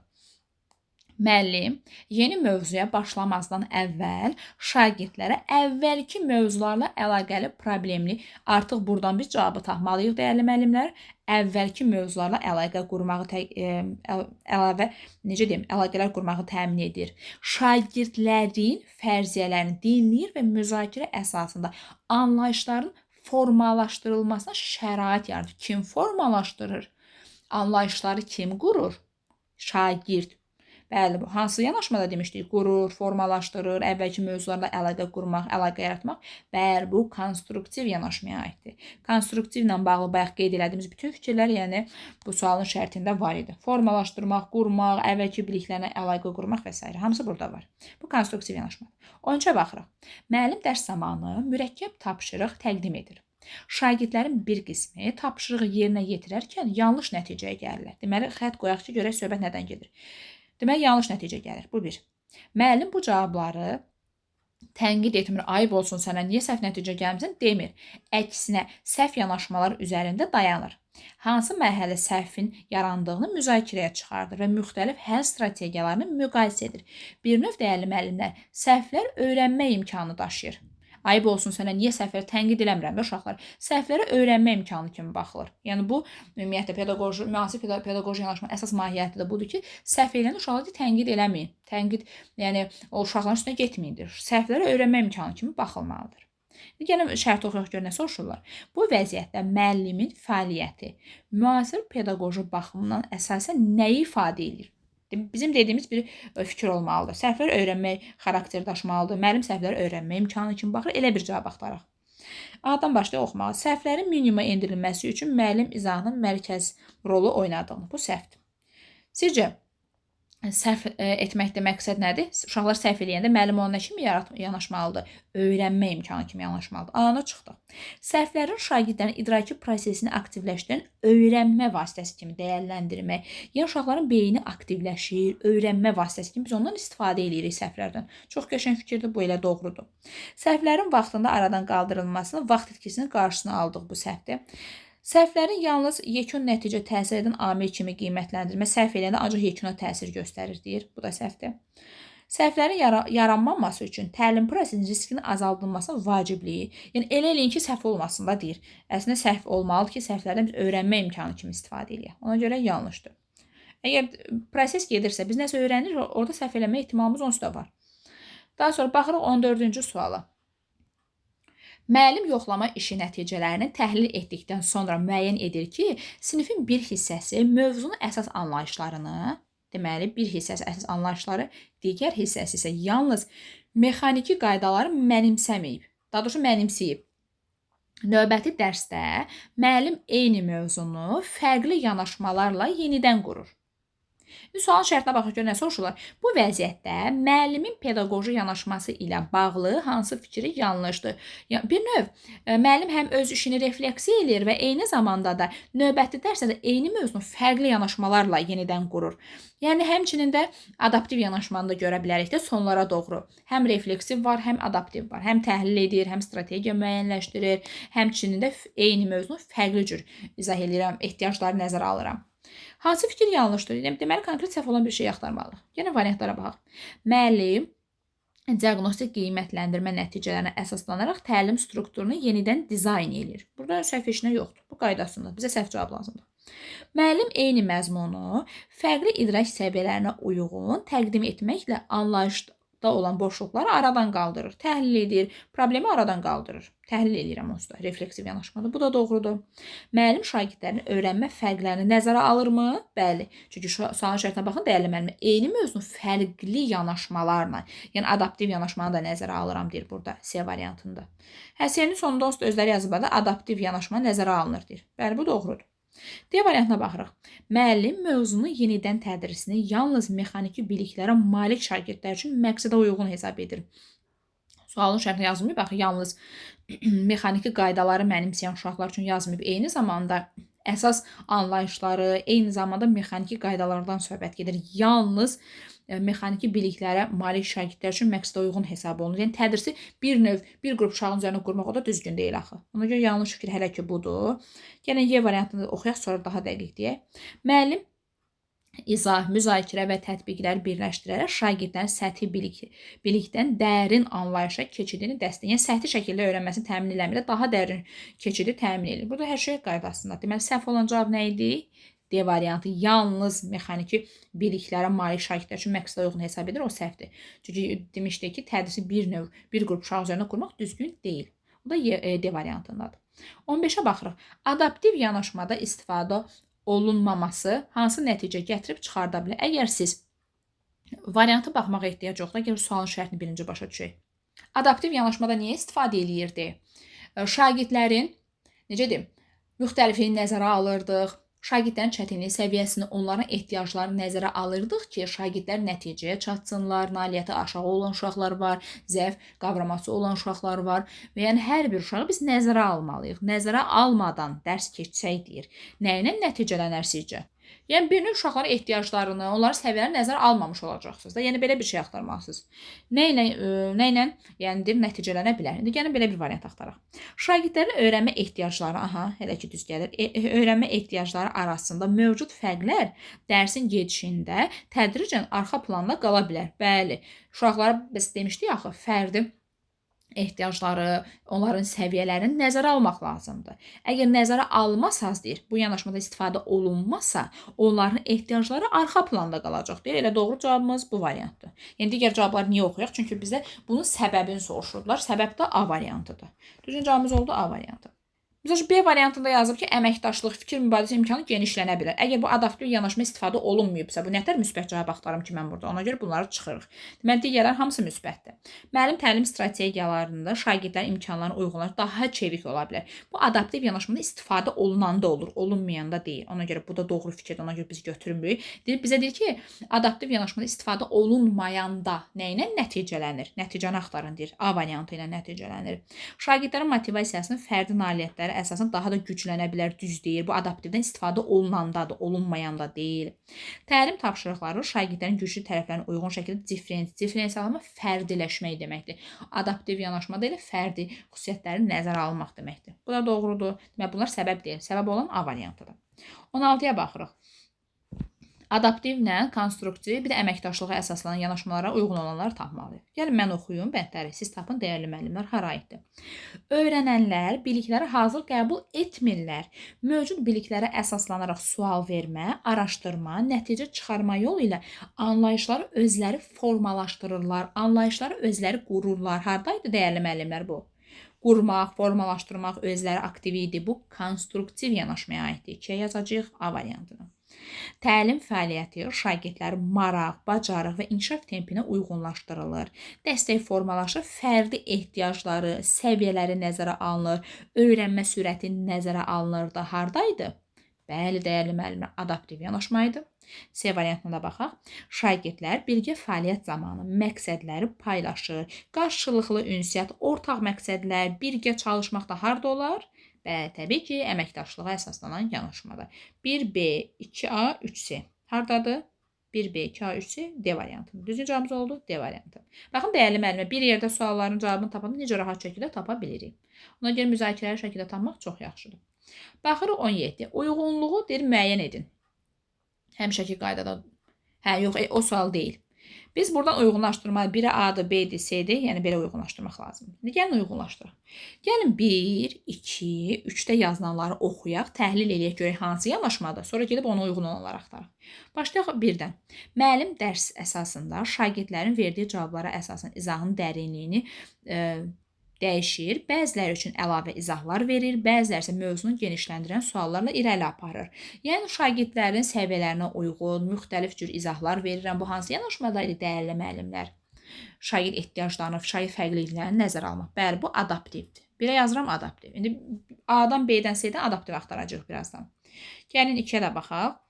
Müəllim yeni mövzuya başlamazdan əvvəl şagirdlərə əvvəlki mövzularla əlaqəli problemli, artıq buradan biz cavabı tapmalıyıq, dəyərli müəllimlər. Əvvəlki mövzularla əlaqə qurmağı əlaqələr qurmağı təmin edir. Şagirdlərin fərziyyələrini dinləyir və müzakirə əsasında anlayışların formalaşdırılmasına şərait yaradır. Kim formalaşdırır? Anlayışları kim qurur? Şagird Bəli, bu hansı yanaşmada demişdik? Qurur, formalaşdırır, əvvəlki mövzularla əlaqə qurmaq, əlaqə yaratmaq. Bəli, bu konstruktiv yanaşmaya aiddir. Konstruktivlə bağlı bayaq qeyd etdiyimiz bütün fikirlər, yəni bu sualın şərtində var idi. Formalaşdırmaq, qurmaq, əvvəlki biliklərlə əlaqə qurmaq və s. hamısı burada var. Bu konstruktiv yanaşmadır. 13-ə baxırıq. Müəllim dərs zamanı mürəkkəb tapşırıq təqdim edir. Şagirdlərin bir qismi tapşırığı yerinə yetirərkən yanlış nəticəyə gəlirlər. Deməli, xətt qoyaq ki, görək söhbət nədən gedir. Deməli, yanlış nəticə gəlir. Bu bir. Müəllim bu cavabları tənqid etmir, ayıb olsun sənə, niyə səhv nəticə gəlmisən demir. Əksinə, səhv yanaşmalar üzərində dayanır. Hansı mərhələ səhvin yarandığını müzakirəyə çıxardır və müxtəlif həll strategiyalarını müqayisə edir. Bir növ dəyərli müəllimlər, səhvlər öyrənmə imkanı daşıyır. Ayıb olsun sənə, niyə səhvləri tənqid eləmirəm də uşaqlar. Səhvlərə öyrənmə imkanı kimi baxılır. Yəni bu ümumiyyətlə müasir pedaqoji yanaşma əsas mahiyyəti də budur ki, səhv eləyən uşaqları tənqid eləməyin. Tənqid, yəni o uşaqların üstünə getməyindir. Səhvlərə öyrənmə imkanı kimi baxılmalıdır. Yenə şərt oxuyaq gör nə soruşurlar. Bu vəziyyətdə müəllimin fəaliyyəti müasir pedaqoji baxımdan əsasən nəyi ifadə edir? Bizim dediyimiz bir fikir olmalıdır. Səhvlər öyrənmək xarakteri daşımalıdır. Müəllim səhvləri öyrənmə imkanı kimi baxır. Elə bir cavab axtaraq. A'dan başlayaq oxumağa. Səhvlərin minimuma endirilməsi üçün müəllim izahının mərkəz rolu oynadığını. Bu səhvdir. Sizcə səhv etməkdə məqsəd nədir? Uşaqlar səhv eləyəndə müəllim ona kimi yanaşmalıdır? Öyrənmə imkanı kimi yanaşmalıdır. Ana çıxdıq. Səhvlərin şagirdlərin idraki prosesini aktivləşdirən öyrənmə vasitəsi kimi dəyərləndirmək. Yəni uşaqların beyni aktivləşir, öyrənmə vasitəsi kimi biz ondan istifadə edirik səhvlərdən. Çox qəşəng fikirdir, bu elə doğrudur. Səhvlərin vaxtında aradan qaldırılmasını, vaxt itkisinin qarşısını aldıq bu səhvdir. Səhvlərin yalnız yekun nəticə təsir edən amil kimi qiymətləndirmə, səhv eləyəndə ancaq yekuna təsir göstərir deyir. Bu da səhvdir. Səhvlərin yaranmaması üçün təlim prosesinin riskinin azaldılmasının vacibliyi. Yəni elə eləyin ki, səhv olmasın da deyir. Əslində səhv olmalıdır ki, səhvlərdən biz öyrənmə imkanı kimi istifadə edək. Ona görə yanlışdır. Əgər proses gedirsə, biz nəsə öyrənirik, orada səhv eləmə ehtimalımız onsuz da var. Daha sonra baxırıq 14-cü suala. Müəllim yoxlama işi nəticələrini təhlil etdikdən sonra müəyyən edir ki, sinifin bir hissəsi mövzunun əsas anlayışlarını, deməli, bir hissəsi əsas anlayışları, digər hissəsi isə yalnız mexaniki qaydaları mənimsəməyib, daha doğrusu mənimsəyib. Növbəti dərsdə müəllim eyni mövzunu fərqli yanaşmalarla yenidən qurur. Sualın şərtinə baxaq gör nə soruşurlar. Bu vəziyyətdə müəllimin pedaqoji yanaşması ilə bağlı hansı fikri yanlışdır? Bir növ müəllim həm öz işini refleksiya edir və eyni zamanda da növbəti dərsdə də eyni mövzunu fərqli yanaşmalarla yenidən qurur. Yəni həmçinin də adaptiv yanaşmanı da görə bilərik də sonlara doğru. Həm refleksiv var, həm adaptiv var. Həm təhlil edir, həm strategiya müəyyənləşdirir, həmçinin də eyni mövzunu fərqli cür izah edirəm, ehtiyacları nəzərə alıram. Hansı fikir yanlışdır? Deməli, konkret səhv olan bir şey axtarmalıyıq. Yenə variantlara baxaq. Müəllim diaqnostik qiymətləndirmə nəticələrinə əsaslanaraq təlim strukturunu yenidən dizayn edir. Burada səhv işinə yoxdur. Bu qaydasındadır. Bizə səhv cavab lazımdır. Müəllim eyni məzmunu fərqli idrak səviyyələrinə uyğun təqdim etməklə anlayışda olan boşluqları aradan qaldırır, təhlil edir, problemi aradan qaldırır. Təhlil edirəm onsuz da, refleksiv yanaşmadır. Bu da doğrudur. Müəllim şagirdlərin öyrənmə fərqlərini nəzərə alırmı? Bəli. Çünki sualın şərtinə baxın, dəyərli müəllim. Eyni mövzunu fərqli yanaşmalarla, yəni adaptiv yanaşmanı da nəzərə alıram deyir burada C variantında. Həsiyənin sonunda onsuz da özləri yazıblar da adaptiv yanaşma nəzərə alınır deyir. Bəli, bu doğrudur. D variantına baxırıq. Müəllim mövzunu yenidən tədrisini yalnız mexaniki biliklərə malik şagirdlər üçün məqsədə uyğun hesab edir. Sualın şərtinə yazılmayıb, baxı, yalnız mexaniki qaydaları mənimsəyən uşaqlar üçün yazmayıb. Eyni zamanda əsas anlayışları, eyni zamanda mexaniki qaydalardan söhbət gedir. Yalnız mexaniki biliklərə malik şagirdlər üçün məqsədə uyğun hesab olunur. Yəni tədrisi bir qrup uşağın üzərinə qurmaq o da düzgün deyil axı. Ona görə yanlış fikir hələ ki budur. Yəni Y variantını oxuyaq, sonra daha dəqiq deyək. Müəllim izah, müzakirə və tətbiqləri birləşdirərək şagirdlərin səthi bilikdən dərin anlayışa keçidini dəstəkləyir. Yəni səthi şəkildə öyrənməsini təmin eləmir, daha dərin keçidi təmin edir. Burada hər şey qaydasında. Deməli səhv olan cavab nə idi? D variantı yalnız mexaniki biliklərə malik şagirdlər üçün məqsədə uyğun hesab edir, o səhvdir. Çünki demişdik ki, tədrisi bir qrup uşaq üzərində qurmaq düzgün deyil. Bu da D variantındadır. 15-ə baxırıq. Adaptiv yanaşmada istifadə olunmaması hansı nəticə gətirib çıxarda bilər? Əgər siz Variantı baxmağa ehtiyac yoxdur. Gəl sualın şərtini birinci başa düşək. Adaptiv yanaşmada niyə istifadə eləyirdi? Şagirdlərin, necə deyim, müxtəlifliyini nəzərə alırdıq. Şagirdlərin çətinlik səviyyəsini, onların ehtiyaclarını nəzərə alırdıq ki, şagirdlər nəticəyə çatsınlar. Nailiyyəti aşağı olan uşaqlar var, zəif qavraması olan uşaqlar var və yəni hər bir uşağı biz nəzərə almalıyıq. Nəzərə almadan dərs keçsək deyir. Nə ilə nəticələnər sizcə? Yəni bir növ uşaqların ehtiyaclarını, onların səviyyələrini nəzərə almamış olacaqsınız da. Yəni belə bir şey axtarmalısınız. Nə ilə yəni deyim nəticələnə bilər. İndi gəlin belə bir variant axtaraq. Şagirdlərin öyrənmə ehtiyacları, elə ki düz gəlir. Öyrənmə ehtiyacları arasında mövcud fərqlər dərsin gedişində tədricən arxa planda qala bilər. Bəli, uşaqlara biz demişdik axı, fərdi ehtiyacları, onların səviyyələrini nəzərə almaq lazımdır. Əgər nəzərə almasaz deyir, bu yanaşmada istifadə olunmasa, onların ehtiyacları arxa planda qalacaq deyir. Elə doğru cavabımız bu variantdır. Yəni digər cavabları niyə oxuyaq? Çünki bizə bunun səbəbini soruşurdular. Səbəb də A variantıdır. Düzgün cavabımız oldu A variantı. Məsələn, B variantında yazıb ki, əməkdaşlıq, fikir mübadiləsi imkanı genişlənə bilər. Əgər bu adaptiv yanaşma istifadə olunmayıbsa, bu nətər müsbət cavab axtarım ki, mən burada. Ona görə bunları çıxırıq. Deməli, digərlər hamısı müsbətdir. Müəllim təlim strategiyalarında şagirdlərin imkanlarına uyğunlaşıb daha çevik ola bilər. Bu adaptiv yanaşmada istifadə olunanda olur, olunmayanda deyil. Ona görə bu da doğru fikirdir. Ona görə biz götürmürük. Bizə deyir ki, adaptiv yanaşmada istifadə olunmayanda nə ilə nəticələnir? Nəticəni axtarın deyir. A variantı ilə nəticələnir. Şagirdlərin motivasiyasının fərdi nailiyyətləri əsasən daha da güclənə bilər, düz deyir. Bu adaptivdən istifadə olunandadır, olunmayanda deyil. Təlim tapşırıqları şagirdlərin güclü tərəflərinə uyğun şəkildə diferensialama fərdiləşmək deməkdir. Adaptiv yanaşmada elə fərdi xüsusiyyətləri nəzərə almaq deməkdir. Bu da doğrudur. Deməli bunlar səbəb deyil. Səbəb olan A variantıdır. 16-ya baxırıq. Adaptivlə konstruktiv, bir də əməkdaşlığa əsaslanan yanaşmalara uyğun olanları tapmalıyıq. Gəlin mən oxuyum bəndləri. Siz tapın, dəyərli müəllimlər, hara aiddir. Öyrənənlər bilikləri hazır qəbul etmirlər. Mövcud biliklərə əsaslanaraq sual vermə, araşdırma, nəticə çıxarma yolu ilə anlayışları özləri formalaşdırırlar, anlayışları özləri qururlar. Hardaydı dəyərli müəllimlər bu? Qurmaq, formalaşdırmaq özləri aktiv idi. Bu konstruktiv yanaşmaya aiddir. 2-yə yazacağıq A variantını. Təlim fəaliyyəti şagirdlərin maraq, bacarıq və inkişaf tempinə uyğunlaşdırılır. Dəstək formalaşır, fərdi ehtiyacları, səviyyələri nəzərə alınır, öyrənmə sürəti nəzərə alınır da hardaydı? Bəli, dəyərli müəllimlər, adaptiv yanaşmaydı. C variantına da baxaq. Şagirdlər birgə fəaliyyət zamanı məqsədləri paylaşır. Qarşılıqlı ünsiyyət, ortaq məqsədlər, birgə çalışmaqda harda olar? Bəli, təbii ki, əməkdaşlığa əsaslanan yanaşmada. 1B, 2A, 3C. Hardadır? 1B, 2A, 3C, D variantı. Düzgün cavabımız oldu, D variantı. Baxın, dəyərli müəllimə, bir yerdə sualların cavabını tapanda necə rahat şəkildə tapa bilirik. Ona görə müzakirəli şəkildə tapmaq çox yaxşıdır. Baxırıq 17. Uyğunluğu deyir, müəyyən edin. Həmişəki qaydada. Yox, o sual deyil. Biz buradan uyğunlaşdırma, biri A-dır, B-dir, C-dir, yəni belə uyğunlaşdırmaq lazımdır. İndi gəlin uyğunlaşdıraq. Gəlin 1, 2, 3-də yazılanları oxuyaq, təhlil eləyək, görək hansı yanaşmadır. Sonra gedib ona uyğun olanları axtaraq. Başlayaq 1-dən. Müəllim dərs əsasında şagirdlərin verdiyi cavablara əsasən izahın dərinliyini dəyişir, bəziləri üçün əlavə izahlar verir, bəziləri isə mövzunu genişləndirən suallarla irəli aparır. Yəni şagirdlərin səviyyələrinə uyğun, müxtəlif cür izahlar verirəm. Bu hansı yanaşmada idi dəyərli müəllimlər? Şagird ehtiyaclarını, şagird fərqliliklərini nəzərə almaq. Bəli, bu adaptivdir. Birə yazıram adaptiv. İndi A-dan, B-dən, C-dən adaptiv axtaracağıq birazdan. Gəlin 2-yə də baxaq.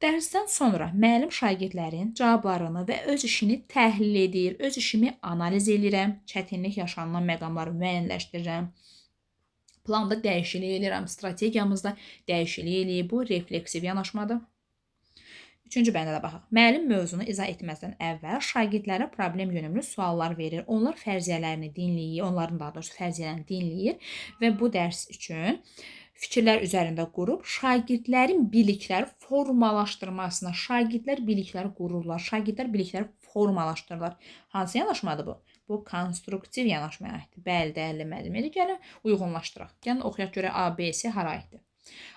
Dərsdən sonra müəllim şagirdlərin cavablarını və öz işini təhlil edir, öz işimi analiz edirəm, çətinlik yaşanılan məqamları müəyyənləşdirirəm, planda dəyişiklik edirəm, strategiyamızda dəyişiklik eləyib. Bu refleksiv yanaşmadır. 3-cü bəndə də baxaq. Müəllim mövzunu izah etməzdən əvvəl şagirdlərə problem yönümlü suallar verir. Onlar fərziyyələrini dinləyir, onların daha doğrusu fərziyyələrini dinləyir və bu dərs üçün fikirlər üzərində qurub, şagirdlərin bilikləri formalaşdırmasına, şagirdlər bilikləri qururlar, şagirdlər bilikləri formalaşdırırlar. Hansı yanaşmadır bu? Bu konstruktiv yanaşmaya aiddir. Bəli, dəyərli müəllim. Gəlin uyğunlaşdıraq. Gəlin oxuyaq görək A, B, C hara aiddir.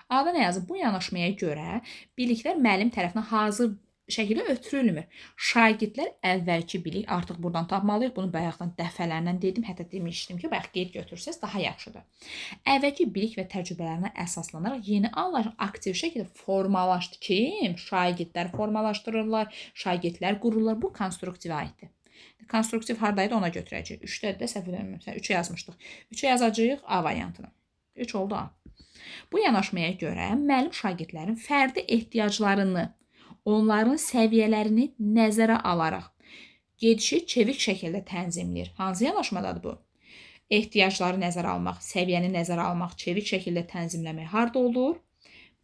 A-da nə yazıb? Bu yanaşmaya görə biliklər müəllim tərəfindən hazır şəkildə ötürülmür. Şagirdlər əvvəlki bilik artıq buradan tapmalıyıq. Bunu bayaqdan dəfələrlə dedim, hətta demişdim ki, bayaq qeyd götürsəz daha yaxşıdır. Əvvəlki bilik və təcrübələrinə əsaslanaraq yeni anlayış aktiv şəkildə formalaşdı. Kim? Şagirdlər formalaşdırırlar, şagirdlər qururlar. Bu konstruktivə aiddir. Konstruktiv hardaydı ona götürəcəyik. 3-dədir də səhv eləmirəmsə 3-ə yazmışdıq. 3-ə yazacağıq A variantını. 3 oldu A. Bu yanaşmaya görə müəllim şagirdlərin fərdi ehtiyaclarını, onların səviyyələrini nəzərə alaraq gedişi çevik şəkildə tənzimləyir. Hansı yanaşmadadır bu? Ehtiyacları nəzərə almaq, səviyyəni nəzərə almaq, çevik şəkildə tənzimləmək harda olur?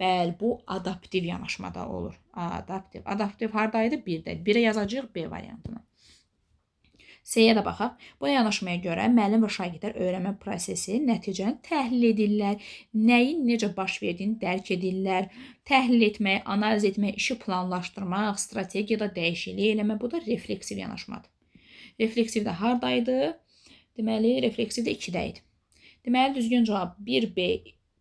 Bəli, bu adaptiv yanaşmada olur. Adaptiv. Adaptiv hardaydı? 1-də. 1-ə yazacağıq B variantını. C-yə də baxaq. Bu yanaşmaya görə müəllim və şagirdlər öyrənmə prosesi nəticəni təhlil edirlər, nəyin necə baş verdiyini dərk edirlər, təhlil etmək, analiz etmək, işi planlaşdırmaq, strategiyada dəyişiklik eləmək, bu da refleksiv yanaşmadır. Refleksiv də hardaydı? Deməli, refleksiv də 2-də idi. Deməli, düzgün cavab 1B,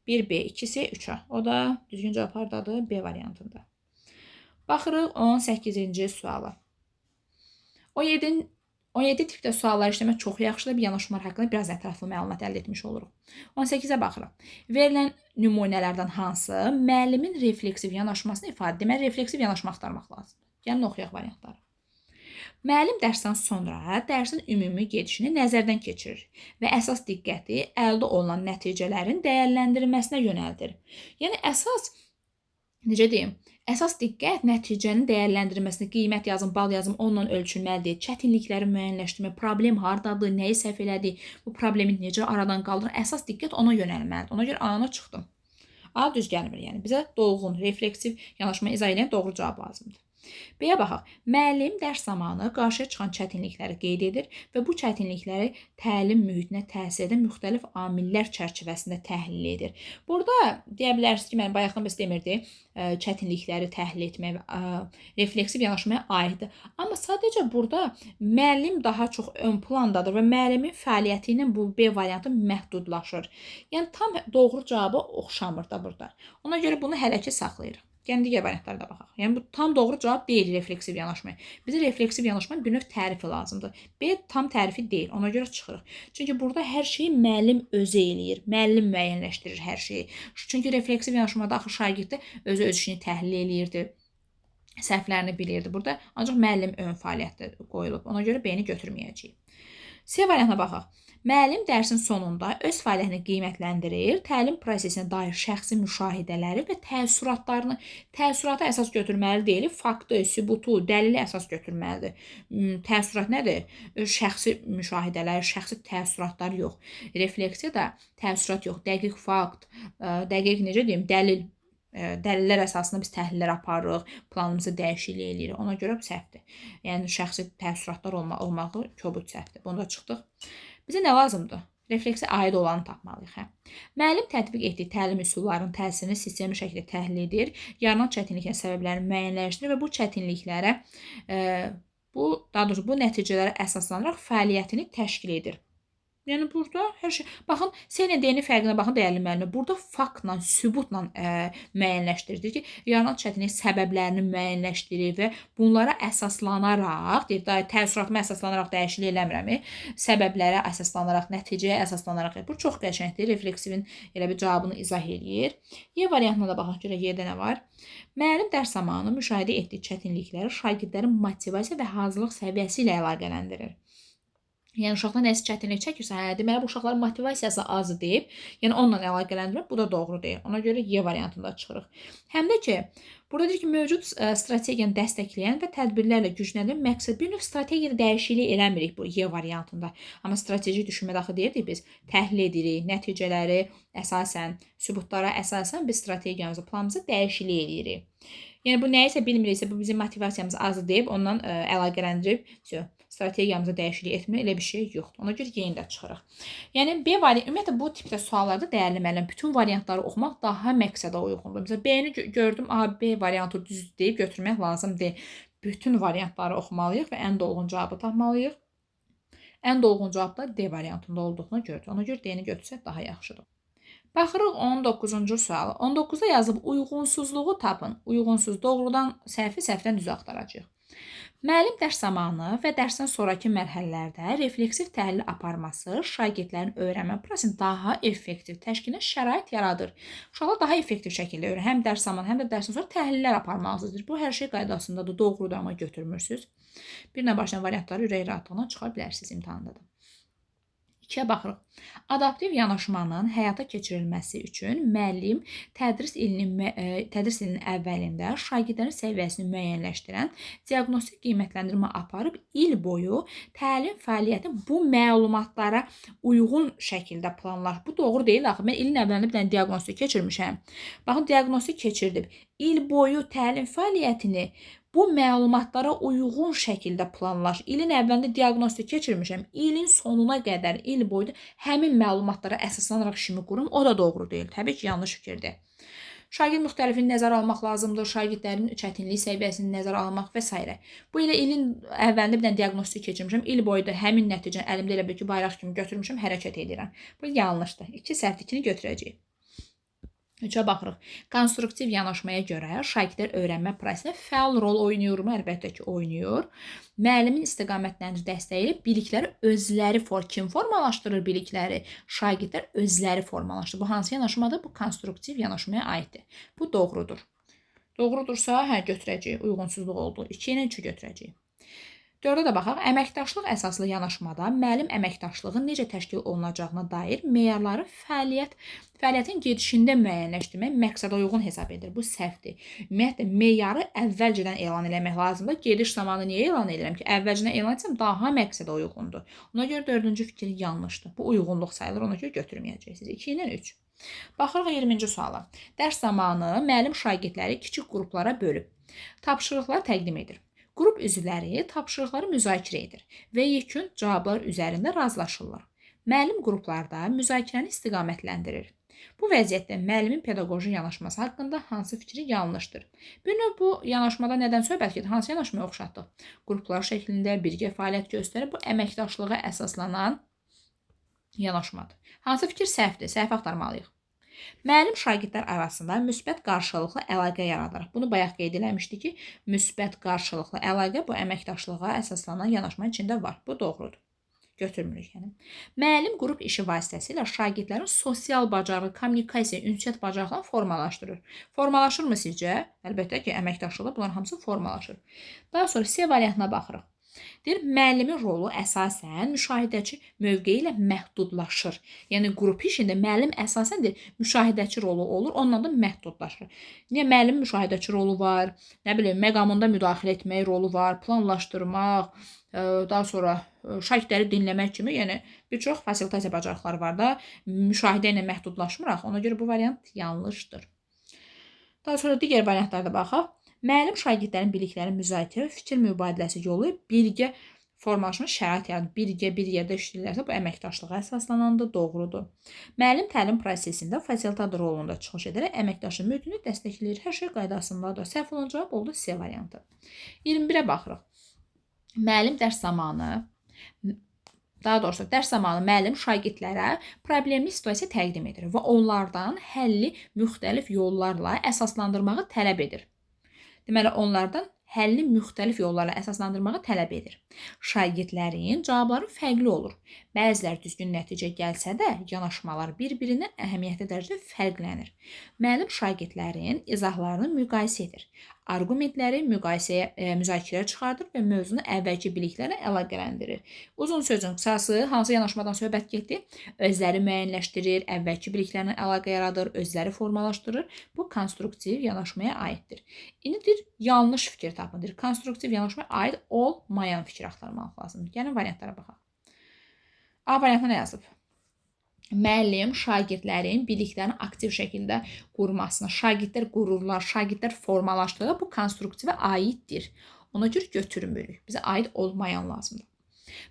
2C, 3A. O da düzgün cavab hardadır? B variantında. Baxırıq 18-ci suala. 17 tipdə suallar işləmək çox yaxşıdır. Bir yanaşmalar haqqında biraz ətraflı məlumat əldə etmiş oluruq. 18-ə baxırıq. Verilən nümunələrdən hansı müəllimin refleksiv yanaşmasını ifadə edir? Deməli, refleksiv yanaşma axtarmaq lazımdır. Gəlin oxuyaq variantları. Müəllim dərsdən sonra dərsin ümumi gedişini nəzərdən keçirir və əsas diqqəti əldə olunan nəticələrin dəyərləndirilməsinə yönəldir. Yəni, əsas diqqət nəticənin dəyərləndirilməsində qiymət yazım, bal yazım, onunla ölçülməlidir. Çətinlikləri müəyyənləşdirmək, problem hardadır, nəyi səhv elədi, bu problemi necə aradan qaldırır. Əsas diqqət ona yönəlməlidir. Ona görə A-na çıxdım. A düz gəlmir, yəni bizə dolğun, refleksiv yanaşma izah edən doğru cavab lazımdır. B-yə baxaq. Müəllim dərs zamanı qarşıya çıxan çətinlikləri qeyd edir və bu çətinlikləri təlim mühitinə təsir edən müxtəlif amillər çərçivəsində təhlil edir. Burada deyə bilərsiniz ki, mən bayaqdan bəs demirdi, çətinlikləri təhlil etmək refleksiv yanaşmaya aiddir. Amma sadəcə burada müəllim daha çox ön plandadır və müəllimin fəaliyyəti ilə bu B variantı məhdudlaşır. Yəni tam doğru cavaba oxşamır da burada. Ona görə bunu hələ ki saxlayırıq. Gəlin digər variantlara da baxaq. Yəni bu tam doğru cavab deyil refleksiv yanaşmaya. Bizə refleksiv yanaşmanın bir növ tərifi lazımdır. B tam tərifi deyil. Ona görə çıxırıq. Çünki burada hər şeyi müəllim özü eləyir. Müəllim müəyyənləşdirir hər şeyi. Çünki refleksiv yanaşmada axı şagird özü öz işini təhlil eləyirdi. Səhvlərini bilirdi. Burada ancaq müəllim ön fəaliyyətdə qoyulub. Ona görə B-ni götürməyəcəyik. C variantına baxaq. Müəllim dərsin sonunda öz fəaliyyətini qiymətləndirir, təlim prosesinə dair şəxsi müşahidələri və təəssürata əsas götürməli deyil, faktı, sübutu, dəlili əsas götürməlidir. Təəssürat nədir? Şəxsi müşahidələr, şəxsi təəssüratlar yox. Refleksiyada təəssürat yox, dəqiq fakt, dəqiq necə deyim, dəlillər əsasında biz təhlillər aparırıq, planımızı dəyişiklik eləyirik. Ona görə bu səhvdir. Yəni şəxsi təəssüratlar olmağı kobud səhvdir. Bunda çıxdıq. Bizə nə lazımdır? Refleksə aid olanı tapmalıyıq. Müəllim tətbiq etdiyi təlim üsullarının təsirini sistemli şəkildə təhlil edir, yaranan çətinliklərin səbəblərini müəyyənləşdirir və bu çətinliklərə, daha doğrusu bu nəticələrə əsaslanaraq fəaliyyətini təşkil edir. Yəni burada hər şey, baxın, C-nin D-nin fərqinə baxın dəyərli müəllimə. Burada faktla, sübutla müəyyənləşdirir ki, yaranan çətinlik səbəblərini müəyyənləşdirir və bunlara əsaslanaraq, təəssüratıma əsaslanaraq dəyişiklik eləmirəm, səbəblərə əsaslanaraq, nəticəyə əsaslanaraq. Bu çox qəşəngdir, refleksivin elə bir cavabını izah eləyir. Y variantına da baxaq görək, Y-də nə var? Müəllim dərs zamanı müşahidə etdiyi çətinlikləri şagirdlərin motivasiya və hazırlıq səviyyəsi ilə əlaqələndirir. Yəni uşaqlar nəsə çətinlik çəkirsə, deməli bu uşaqların motivasiyası azdır deyib, yəni onunla əlaqələndirmək, bu da doğru deyil. Ona görə Y variantında çıxırıq. Həm də ki, burada deyir ki, mövcud strategiyanı dəstəkləyən və tədbirlərlə gücləndirən məqsəd bir növ strategiyada dəyişiklik eləmirik bu Y variantında. Amma strateji düşünmə daxil deyirdik biz, təhlil edirik, nəticələri əsasən, sübutlara əsasən biz strategiyamızı, planımızı dəyişiklik eləyirik. Yəni bu nəyisə bilmiriksə, bu bizim motivasiyamız azdır deyib, ondan əlaqələndirib, strategiyamızı dəyişiklik etmək elə bir şey yoxdur. Ona görə yeni də çıxırıq. Yəni B variantı, ümumiyyətlə bu tipdə suallarda dəyərli müəllim bütün variantları oxumaq daha məqsədə uyğundur. Məsələn, B-ni gördüm, B variantı düzdür deyib götürmək lazım deyil. Bütün variantları oxumalıyıq və ən dolğun cavabı tapmalıyıq. Ən dolğun cavab da D variantında olduğuna görə. Ona görə D-ni götürsək daha yaxşıdır. Baxırıq 19-cu suala. 19-da yazılıb uyğunsuzluğu tapın. Uyğunsuz doğrudan səhvi, səhvdən düzü axtaracağıq. Müəllim dərs zamanı və dərsdən sonrakı mərhələlərdə refleksiv təhlil aparması şagirdlərin öyrənmə prosesini daha effektiv təşkilinə şərait yaradır. Uşaqlar daha effektiv şəkildə öyrənir. Həm dərs zamanı, həm də dərsdən sonra təhlillər aparmalısınız. Bu hər şey qaydasındadır, doğrudur, amma götürmürsünüz. Bir nə başlayan variantları ürək rahatlığına çıxara bilərsiniz imtahanda da. 2-yə baxırıq. Adaptiv yanaşmanın həyata keçirilməsi üçün müəllim tədris ilinin əvvəlində şagirdlərin səviyyəsini müəyyənləşdirən diaqnostik qiymətləndirmə aparıb il boyu təlim fəaliyyəti bu məlumatlara uyğun şəkildə planlar. Bu doğru deyil axı. Mən ilin əvvəlində bir dənə diaqnostik keçirmişəm. Baxın, diaqnostik keçirdib. İl boyu təlim fəaliyyətini bu məlumatlara uyğun şəkildə planlaş. İlin əvvəlində diaqnostik keçirmişəm. İlin sonuna qədər, il boyu həmin məlumatlara əsaslanaraq işimi qurum. O da doğru deyil. Təbii ki, yanlış fikirdir. Şagird müxtəlifini nəzərə almaq lazımdır. Şagirdlərin çətinlik səviyyəsini nəzərə almaq və s. Bu ilə ilin əvvəlində bir dənə diaqnostik keçirmişəm. İl boyu da həmin nəticəni əlimdə elə bil ki, bayraq kimi götürmüşəm, hərəkət edirəm. Bu yanlışdır. 2 səhv, 2-ni götürəcəyik. 3-ə baxırıq. Konstruktiv yanaşmaya görə şagirdlər öyrənmə prosesində fəal rol oynayırmı? Əlbəttə ki, oynayır. Müəllimin istiqamətləndirici dəstəyi ilə bilikləri özləri kim formalaşdırır bilikləri? Şagirdlər özləri formalaşdırır. Bu hansı yanaşmadır? Bu konstruktiv yanaşmaya aiddir. Bu doğrudur. Doğrudursa, götürəcəyik. Uyğunsuzluq oldu. 2 ilə 3-ü götürəcəyik. 4-ə də baxaq. Əməkdaşlıq əsaslı yanaşmada müəllim əməkdaşlığın necə təşkil olunacağına dair meyarları fəaliyyətin gedişində müəyyənləşdirmək məqsədə uyğun hesab edir. Bu səhvdir. Ümumiyyətlə, meyarı əvvəlcədən elan eləmək lazımdır. Gediş zamanı niyə elan edirəm ki? Əvvəlcədən elan etsəm daha məqsədə uyğundur. Ona görə 4-cü fikir yanlışdır. Bu uyğunluq sayılır. Ona görə götürməyəcəksiniz. 2 ilə 3. Baxırıq 20-ci suala. Dərs zamanı müəllim şagirdləri kiçik qruplara bölüb tapşırıqlar təqdim edir. Qrup üzvləri tapşırıqları müzakirə edir və yekun cavablar üzərində razılaşırlar. Müəllim qruplarda müzakirəni istiqamətləndirir. Bu vəziyyətdə müəllimin pedaqoji yanaşması haqqında hansı fikri yanlışdır? Bir növ bu yanaşmada nədən söhbət gedir? Hansı yanaşmaya oxşatdıq? Qruplar şəklində birgə fəaliyyət göstərir. Bu əməkdaşlığa əsaslanan yanaşmadır. Hansı fikir səhvdir? Səhv axtarmalıyıq. Müəllim şagirdlər arasında müsbət qarşılıqlı əlaqə yaradır. Bunu bayaq qeyd eləmişdik ki, müsbət qarşılıqlı əlaqə bu əməkdaşlığa əsaslanan yanaşma içində var. Bu doğrudur. Götürmürük yəni. Müəllim qrup işi vasitəsilə şagirdlərin sosial bacarığı, kommunikasiya, ünsiyyət bacarıqlarını formalaşdırır. Formalaşırmı sizcə? Əlbəttə ki, əməkdaşlıqda bunların hamısı formalaşır. Daha sonra C variantına baxırıq. Deyir, müəllimin rolu əsasən müşahidəçi mövqeyi ilə məhdudlaşır. Yəni, qrup işində müəllim əsasən müşahidəçi rolu olur, onunla da məhdudlaşır. Niyə? Müəllim müşahidəçi rolu var, məqamında müdaxilə etmək rolu var, planlaşdırmaq, daha sonra şagirdləri dinləmək kimi, yəni bir çox fasilitasiya bacarıqları var da, müşahidə ilə məhdudlaşmıraq, ona görə bu variant yanlışdır. Daha sonra digər variantlarda baxaq. Müəllim şagirdlərin biliklərini müzakirə və fikir mübadiləsi yolu birgə formalaşma şərait yaradır. Birgə bir yerdə işləyirlərsə, bu əməkdaşlığa əsaslanandır, doğrudur. Müəllim təlim prosesində fasilitator rolunda çıxış edərək əməkdaşın müdürünü dəstəkləyir. Hər şey qaydasındadır. Səhv olan cavab oldu C variantı. 21-ə baxırıq. Dərs zamanı müəllim şagirdlərə problemli situasiya təqdim edir və onlardan həlli müxtəlif yollarla əsaslandırmağı tələb edir. Deməli, onlardan həlli müxtəlif yollarla əsaslandırmağı tələb edir. Şagirdlərin cavabları fərqli olur. Bəzilər düzgün nəticə gəlsə də, yanaşmalar bir-birindən əhəmiyyətli dərəcədə fərqlənir. Müəllim şagirdlərin izahlarını müqayisə edir. Arqumentləri müzakirəyə çıxardır və mövzunu əvvəlki biliklərlə əlaqələndirir. Uzun sözün qısası, hansı yanaşmadan söhbət getdi? Özləri müəyyənləşdirir, əvvəlki biliklərlə əlaqə yaradır, özləri formalaşdırır. Bu konstruktiv yanaşmaya aiddir. İndi yanlış fikir tapındır. Konstruktiv yanaşmaya aid olmayan fikir axtarmaq lazımdır. Gəlin variantlara baxaq. A variantına nə yazıb? Müəllim şagirdlərin biliklərini aktiv şəkildə qurmasına, şagirdlər qururlar, şagirdlər formalaşdırırlar. Bu konstruktivə aiddir. Ona görə götürmürük. Bizə aid olmayan lazımdır.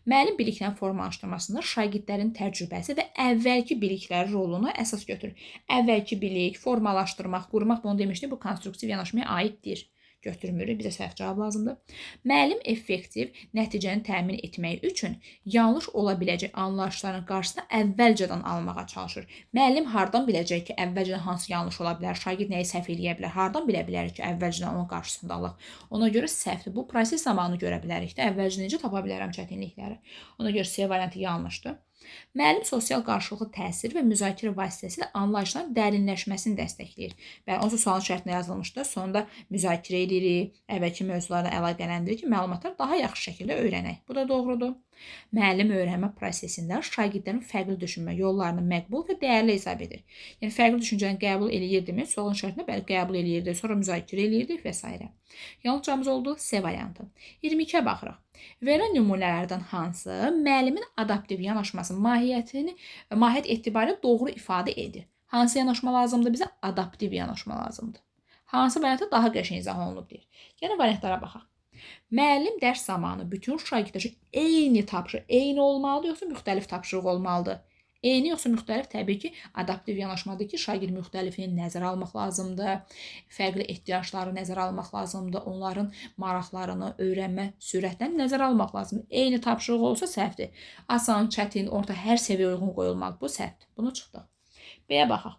Müəllim biliklərin formalaşdırmasında şagirdlərin təcrübəsi və əvvəlki bilikləri rolunu əsas götürür. Əvvəlki bilik, formalaşdırmaq, qurmaq, bunu demişdik, bu konstruktiv yanaşmaya aiddir. Götürmürük, bizə səhv cavab lazımdır. Müəllim effektiv nəticəni təmin etmək üçün yanlış ola biləcək anlayışların qarşısını əvvəlcədən almağa çalışır. Müəllim hardan biləcək ki, əvvəlcədən hansı yanlış ola bilər, şagird nəyi səhv eləyə bilər, hardan bilə bilərik ki, əvvəlcədən onun qarşısında alaq. Ona görə səhvdir. Bu proses zamanı görə bilərik də, əvvəlcə necə tapa bilərəm çətinlikləri. Ona görə C variantı yanlışdır. Müəllim sosial qarşılıqlı təsir və müzakirə vasitəsilə anlayışların dərinləşməsini dəstəkləyir. Bəli, onsuz sualın şərtində yazılmışdı. Sonda müzakirə edirik, əvvəlki mövzularla əlaqələndirir ki, məlumatları daha yaxşı şəkildə öyrənək. Bu da doğrudur. Müəllim öyrənmə prosesində şagirdlərin fərqli düşünmə yollarını məqbul və dəyərli hesab edir. Yəni fərqli düşüncəni qəbul eləyirdimi? Sualın şərtində bəli qəbul eləyirdi, sonra müzakirə eləyirdik və s. Yanlış cavabımız oldu C variantı. 22-yə baxırıq. Verilən nümunələrdən hansı müəllimin adaptiv yanaşmasının mahiyyət etibarilə doğru ifadə edir? Hansı yanaşma lazımdır bizə? Adaptiv yanaşma lazımdır. Hansı variantda daha qəşəng izah olunub deyir. Yəni variantlara baxaq. Müəllim dərs zamanı bütün şagirdlər üçün eyni tapşırıq, eyni olmalıdır, yoxsa müxtəlif tapşırıq olmalıdır? Eyni yoxsa müxtəlif? Təbii ki, adaptiv yanaşmadır ki, şagird müxtəlifini nəzərə almaq lazımdır, fərqli ehtiyacları nəzərə almaq lazımdır, onların maraqlarını, öyrənmə sürətlərini nəzərə almaq lazımdır. Eyni tapşırıq olsa səhvdir. Asan, çətin, orta, hər səviyyə uyğun qoyulmalıdır. Bu səhvdir. Bunu çıxdıq. B-yə baxaq.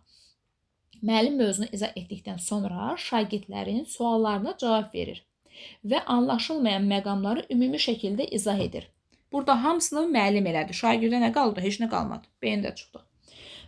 Müəllim mövzunu izah etdikdən sonra şagirdlərin suallarına cavab verir və anlaşılmayan məqamları ümumi şəkildə izah edir. Burada hamısını müəllim elədi. Şagirdə nə qaldı? Heç nə qalmadı. B-yə də çıxdıq.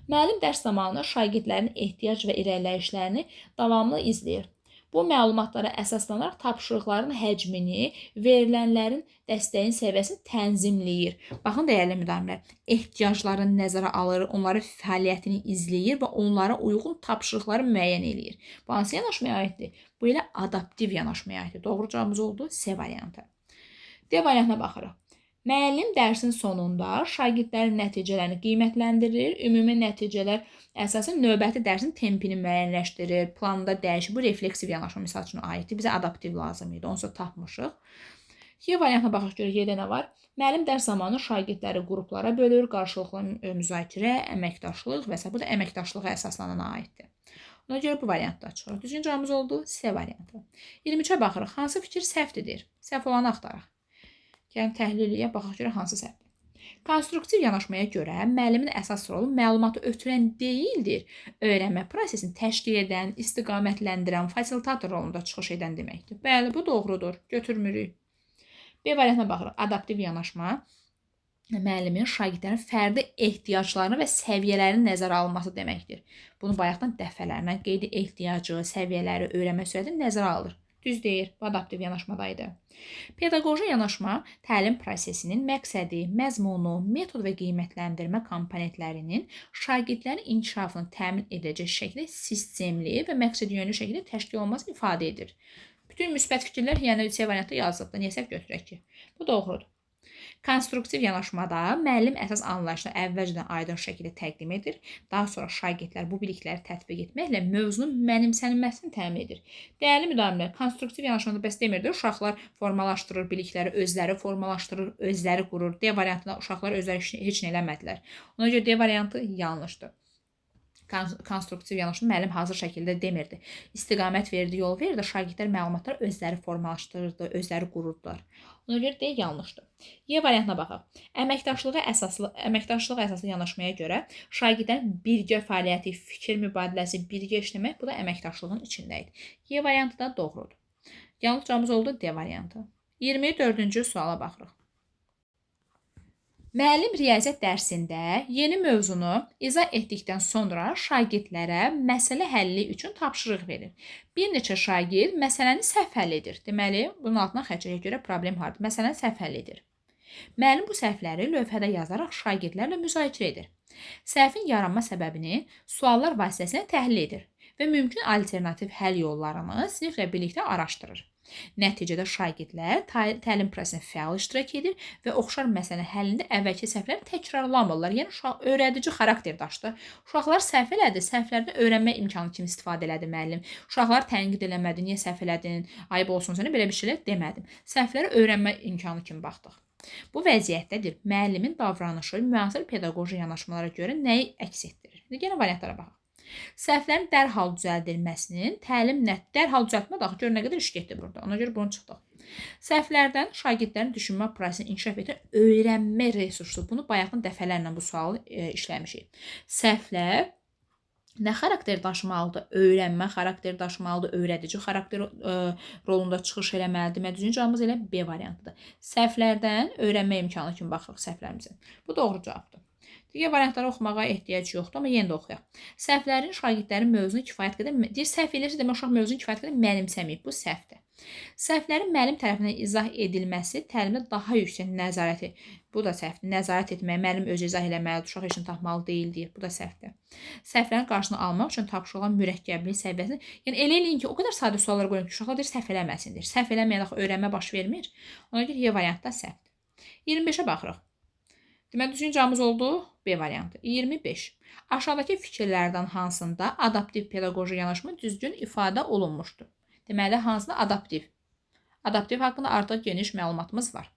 Müəllim dərs zamanı şagirdlərin ehtiyac və irəliləyişlərini davamlı izləyir. Bu məlumatlara əsaslanaraq tapşırıqların həcmini, verilənlərin dəstəyin səviyyəsini tənzimləyir. Baxın, dəyərli müdavimlər, ehtiyaclarını nəzərə alır, onların fəaliyyətini izləyir və onlara uyğun tapşırıqları müəyyən eləyir. Bu hansı yanaşmaya aiddir? Bu ilə adaptiv yanaşmaya aiddir. Doğru cavabımız oldu C variantı. D variantına baxırıq. Müəllim dərsin sonunda şagirdlərin nəticələrini qiymətləndirir, ümumi nəticələr əsasən növbəti dərsin tempini müəyyənləşdirir, planda dəyişir. Bu refleksiv yanaşma misal üçün aiddir. Bizə adaptiv lazım idi, onsuz tapmışıq. Y variantına baxaq görək, Y-də nə var? Müəllim dərs zamanı şagirdləri qruplara bölür, qarşılıqlı müzakirə, əməkdaşlıq və s. Bu da əməkdaşlığa əsaslanana aiddir. Ona görə bu variantda çıxır. Düzgün cavabımız oldu C variantı. 23-ə baxırıq. Hansı fikir səhvdir? Səhv olanı axtaraq. Yəni təhlil eləyə baxaq görə hansı səhvdir. Konstruktiv yanaşmaya görə müəllimin əsas rolu məlumatı ötürən deyildir, öyrənmə prosesini təşkil edən, istiqamətləndirən, fasilitator rolunda çıxış edən deməkdir. Bəli, bu doğrudur. Götürmürük. B variantına baxırıq. Adaptiv yanaşma müəllimin şagirdlərin fərdi ehtiyaclarını və səviyyələrini nəzərə alması deməkdir. Bunu bayaqdan dəfələrlə qeyd ehtiyacı, səviyyələri, öyrənmə sürətini nəzərə alır. Düz deyir, bu adaptiv yanaşmadaydı. Pedaqoji yanaşma təlim prosesinin məqsədi, məzmunu, metod və qiymətləndirmə komponentlərinin şagirdlərin inkişafını təmin edəcək şəkildə sistemli və məqsədyönlü şəkildə təşkil olunmasını ifadə edir. Bütün müsbət fikirlər yəni C variantda yazılıbdır. Niyə səhv götürək ki? Bu doğrudur. Konstruktiv yanaşmada müəllim əsas anlayışını əvvəlcədən aydın şəkildə təqdim edir. Daha sonra şagirdlər bu bilikləri tətbiq etməklə mövzunun mənimsənilməsini təmin edir. Dəyərli müdavimlər, konstruktiv yanaşmada bəs demirdi, uşaqlar formalaşdırır bilikləri, özləri formalaşdırır, özləri qurur. D variantında uşaqlar özləri heç nə eləmədilər. Ona görə D variantı yanlışdır. Konstruktiv yanaşma müəllim hazır şəkildə demirdi. İstiqamət verdi, yol verdi, şagirdlər məlumatları özləri formalaşdırırdı, özləri qururdular. Ona görə D yanlışdır. Y variantına baxaq. Əməkdaşlıq əsaslı yanaşmaya görə şagirdlərin birgə fəaliyyəti, fikir mübadiləsi, birgə işləmək, bu da əməkdaşlığın içindədir. Y variantı da doğrudur. Yanlış cavabımız oldu D variantı. 24-cü suala baxırıq. Müəllim riyaziyyat dərsində yeni mövzunu izah etdikdən sonra şagirdlərə məsələ həlli üçün tapşırıq verir. Bir neçə şagird məsələni səhv həll edir. Deməli, bunun altına xəttə görə problem hardır? Məsələni səhv həll edir. Müəllim bu səhvləri lövhədə yazaraq şagirdlərlə müzakirə edir. Səhvin yaranma səbəbini suallar vasitəsilə təhlil edir və mümkün alternativ həll yollarını siniflə birlikdə araşdırır. Nəticədə şagirdlər təlim prosesində fəal iştirak edir və oxşar məsələ həllində əvvəlki səhvləri təkrarlamırlar. Yəni öyrədici xarakter daşıdı. Uşaqlar səhv elədi, səhvlərdə öyrənmə imkanı kimi istifadə elədi müəllim. Uşaqlar tənqid eləmədi, niyə səhv elədin, ayıb olsun sənə, belə bir şeylər demədim. Səhvlərə öyrənmə imkanı kimi baxdıq. Bu vəziyyətdədir müəllimin davranışı müasir pedaqoji yanaşmalara görə nəyi əks etdirir? Yenə variantlara baxaq. Səhvlərin dərhal düzəldilməsinin təlim dərhal düzəltmə də gör nə qədər iş getdi burada. Ona görə bunu çıxdıq. Səhvlərdən şagirdlərin düşünmə prosesini inkişaf edən öyrənmə resursu. Bunu bayaqdan dəfələrlə bu sualı işləmişik. Səhvlər nə xarakter daşımalıdır? Öyrənmə xarakter daşımalıdır, öyrədici xarakter rolunda çıxış eləməlidir. Deməli, düzgün cavabımız elə B variantıdır. Səhvlərdən öyrənmə imkanı kimi baxırıq səhvlərimizə. Bu doğru cavabdır. Digər variantları oxumağa ehtiyac yoxdur, amma yenə də oxuyaq. Səhvlərin şagirdlərin mövzunu kifayət qədər deyir, səhv eləyirsə demək uşaq mövzunu kifayət qədər mənimsəməyib. Bu səhvdir. Səhvlərin müəllim tərəfindən izah edilməsi təlimdə daha yüksək nəzarəti. Bu da səhvdir. Nəzarət etməyə müəllim özü izah eləməlidir, uşaq heç nə tapmalı deyil deyir. Bu da səhvdir. Səhvlərin qarşısını almaq üçün tapşırılan mürəkkəblik səviyyəsini, yəni elə eləyin ki, o qədər sadə suallar qoyun ki, uşaqlar deyir səhv eləməsin deyir. Səhv eləməyən axı öyrənmə baş vermir. Ona görə Y variantı da səhvdir. 25-ə baxırıq. Deməli, düzgün cavabımız oldu B variantı. 25. Aşağıdakı fikirlərdən hansında adaptiv pedaqoji yanaşma düzgün ifadə olunmuşdur? Deməli, hansında adaptiv? Adaptiv haqqında artıq geniş məlumatımız var.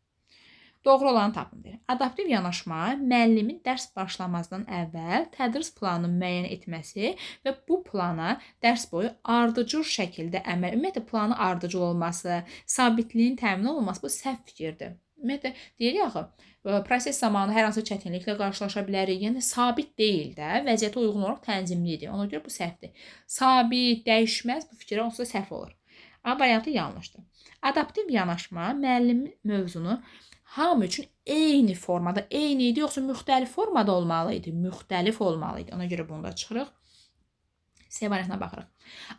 Doğru olanı tapın deyir. Adaptiv yanaşma müəllimin dərs başlamazdan əvvəl tədris planını müəyyən etməsi və bu plana dərs boyu ardıcıl şəkildə ümumiyyətlə planın ardıcıl olması, sabitliyin təmin olunması bu səhv fikirdir. Ümumiyyətlə deyirik axı, proses zamanı hər hansı çətinliklə qarşılaşa bilərik. Yəni sabit deyil də, vəziyyətə uyğun olaraq tənzimlidir. Ona görə bu səhvdir. Sabit, dəyişməz bu fikirlər onsuz da səhv olur. A variantı yanlışdır. Adaptiv yanaşma müəllimin mövzunu hamı üçün eyni formada, eyni idi, yoxsa müxtəlif formada olmalı idi? Müxtəlif olmalı idi. Ona görə bunu da çıxırıq. C variantına baxırıq.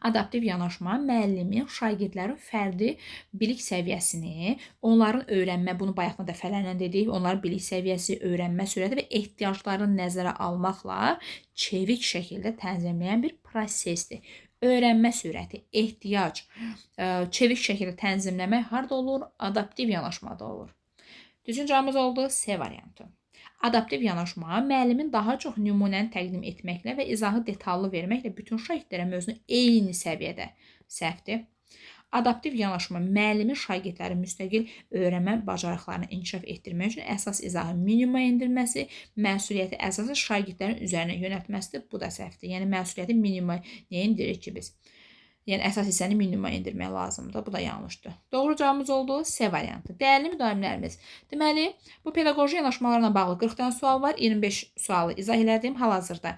Adaptiv yanaşma müəllimin şagirdlərin fərdi bilik səviyyəsini, onların öyrənmə, bunu bayaqdan dəfələrlə dedik, onların bilik səviyyəsi, öyrənmə sürəti və ehtiyaclarını nəzərə almaqla çevik şəkildə tənzimləyən bir prosesdir. Öyrənmə sürəti, ehtiyac, çevik şəkildə tənzimləmək harda olur? Adaptiv yanaşmada olur. Düzgün cavabımız oldu C variantı. Adaptiv yanaşma müəllimin daha çox nümunəni təqdim etməklə və izahı detallı verməklə bütün şagirdlərə mövzunu eyni səviyyədə səhvdir. Adaptiv yanaşma müəllimin şagirdlərin müstəqil öyrənmə bacarıqlarını inkişaf etdirmək üçün əsas izahı minimuma endirməsi, məsuliyyəti əsaslı şagirdlərin üzərinə yönəltməsidir. Bu da səhvdir. Yəni məsuliyyəti minimuma niyə indiririk ki biz? Yəni əsas hissəni minimuma endirmək lazımdır. Bu da yanlışdır. Doğru cavabımız oldu C variantı. Dəyərli müdavimlərimiz. Deməli, bu pedaqoji yanaşmalarla bağlı 40 dənə sual var. 25 sualı izah elədim. Hal-hazırda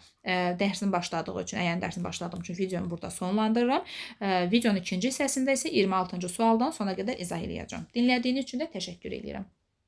dərsin başladığı üçün, yəni dərsin başladığım üçün videomu burada sonlandırıram. Videonun ikinci hissəsində isə 26-cı sualdan sona qədər izah eləyəcəm. Dinlədiyiniz üçün də təşəkkür edirəm.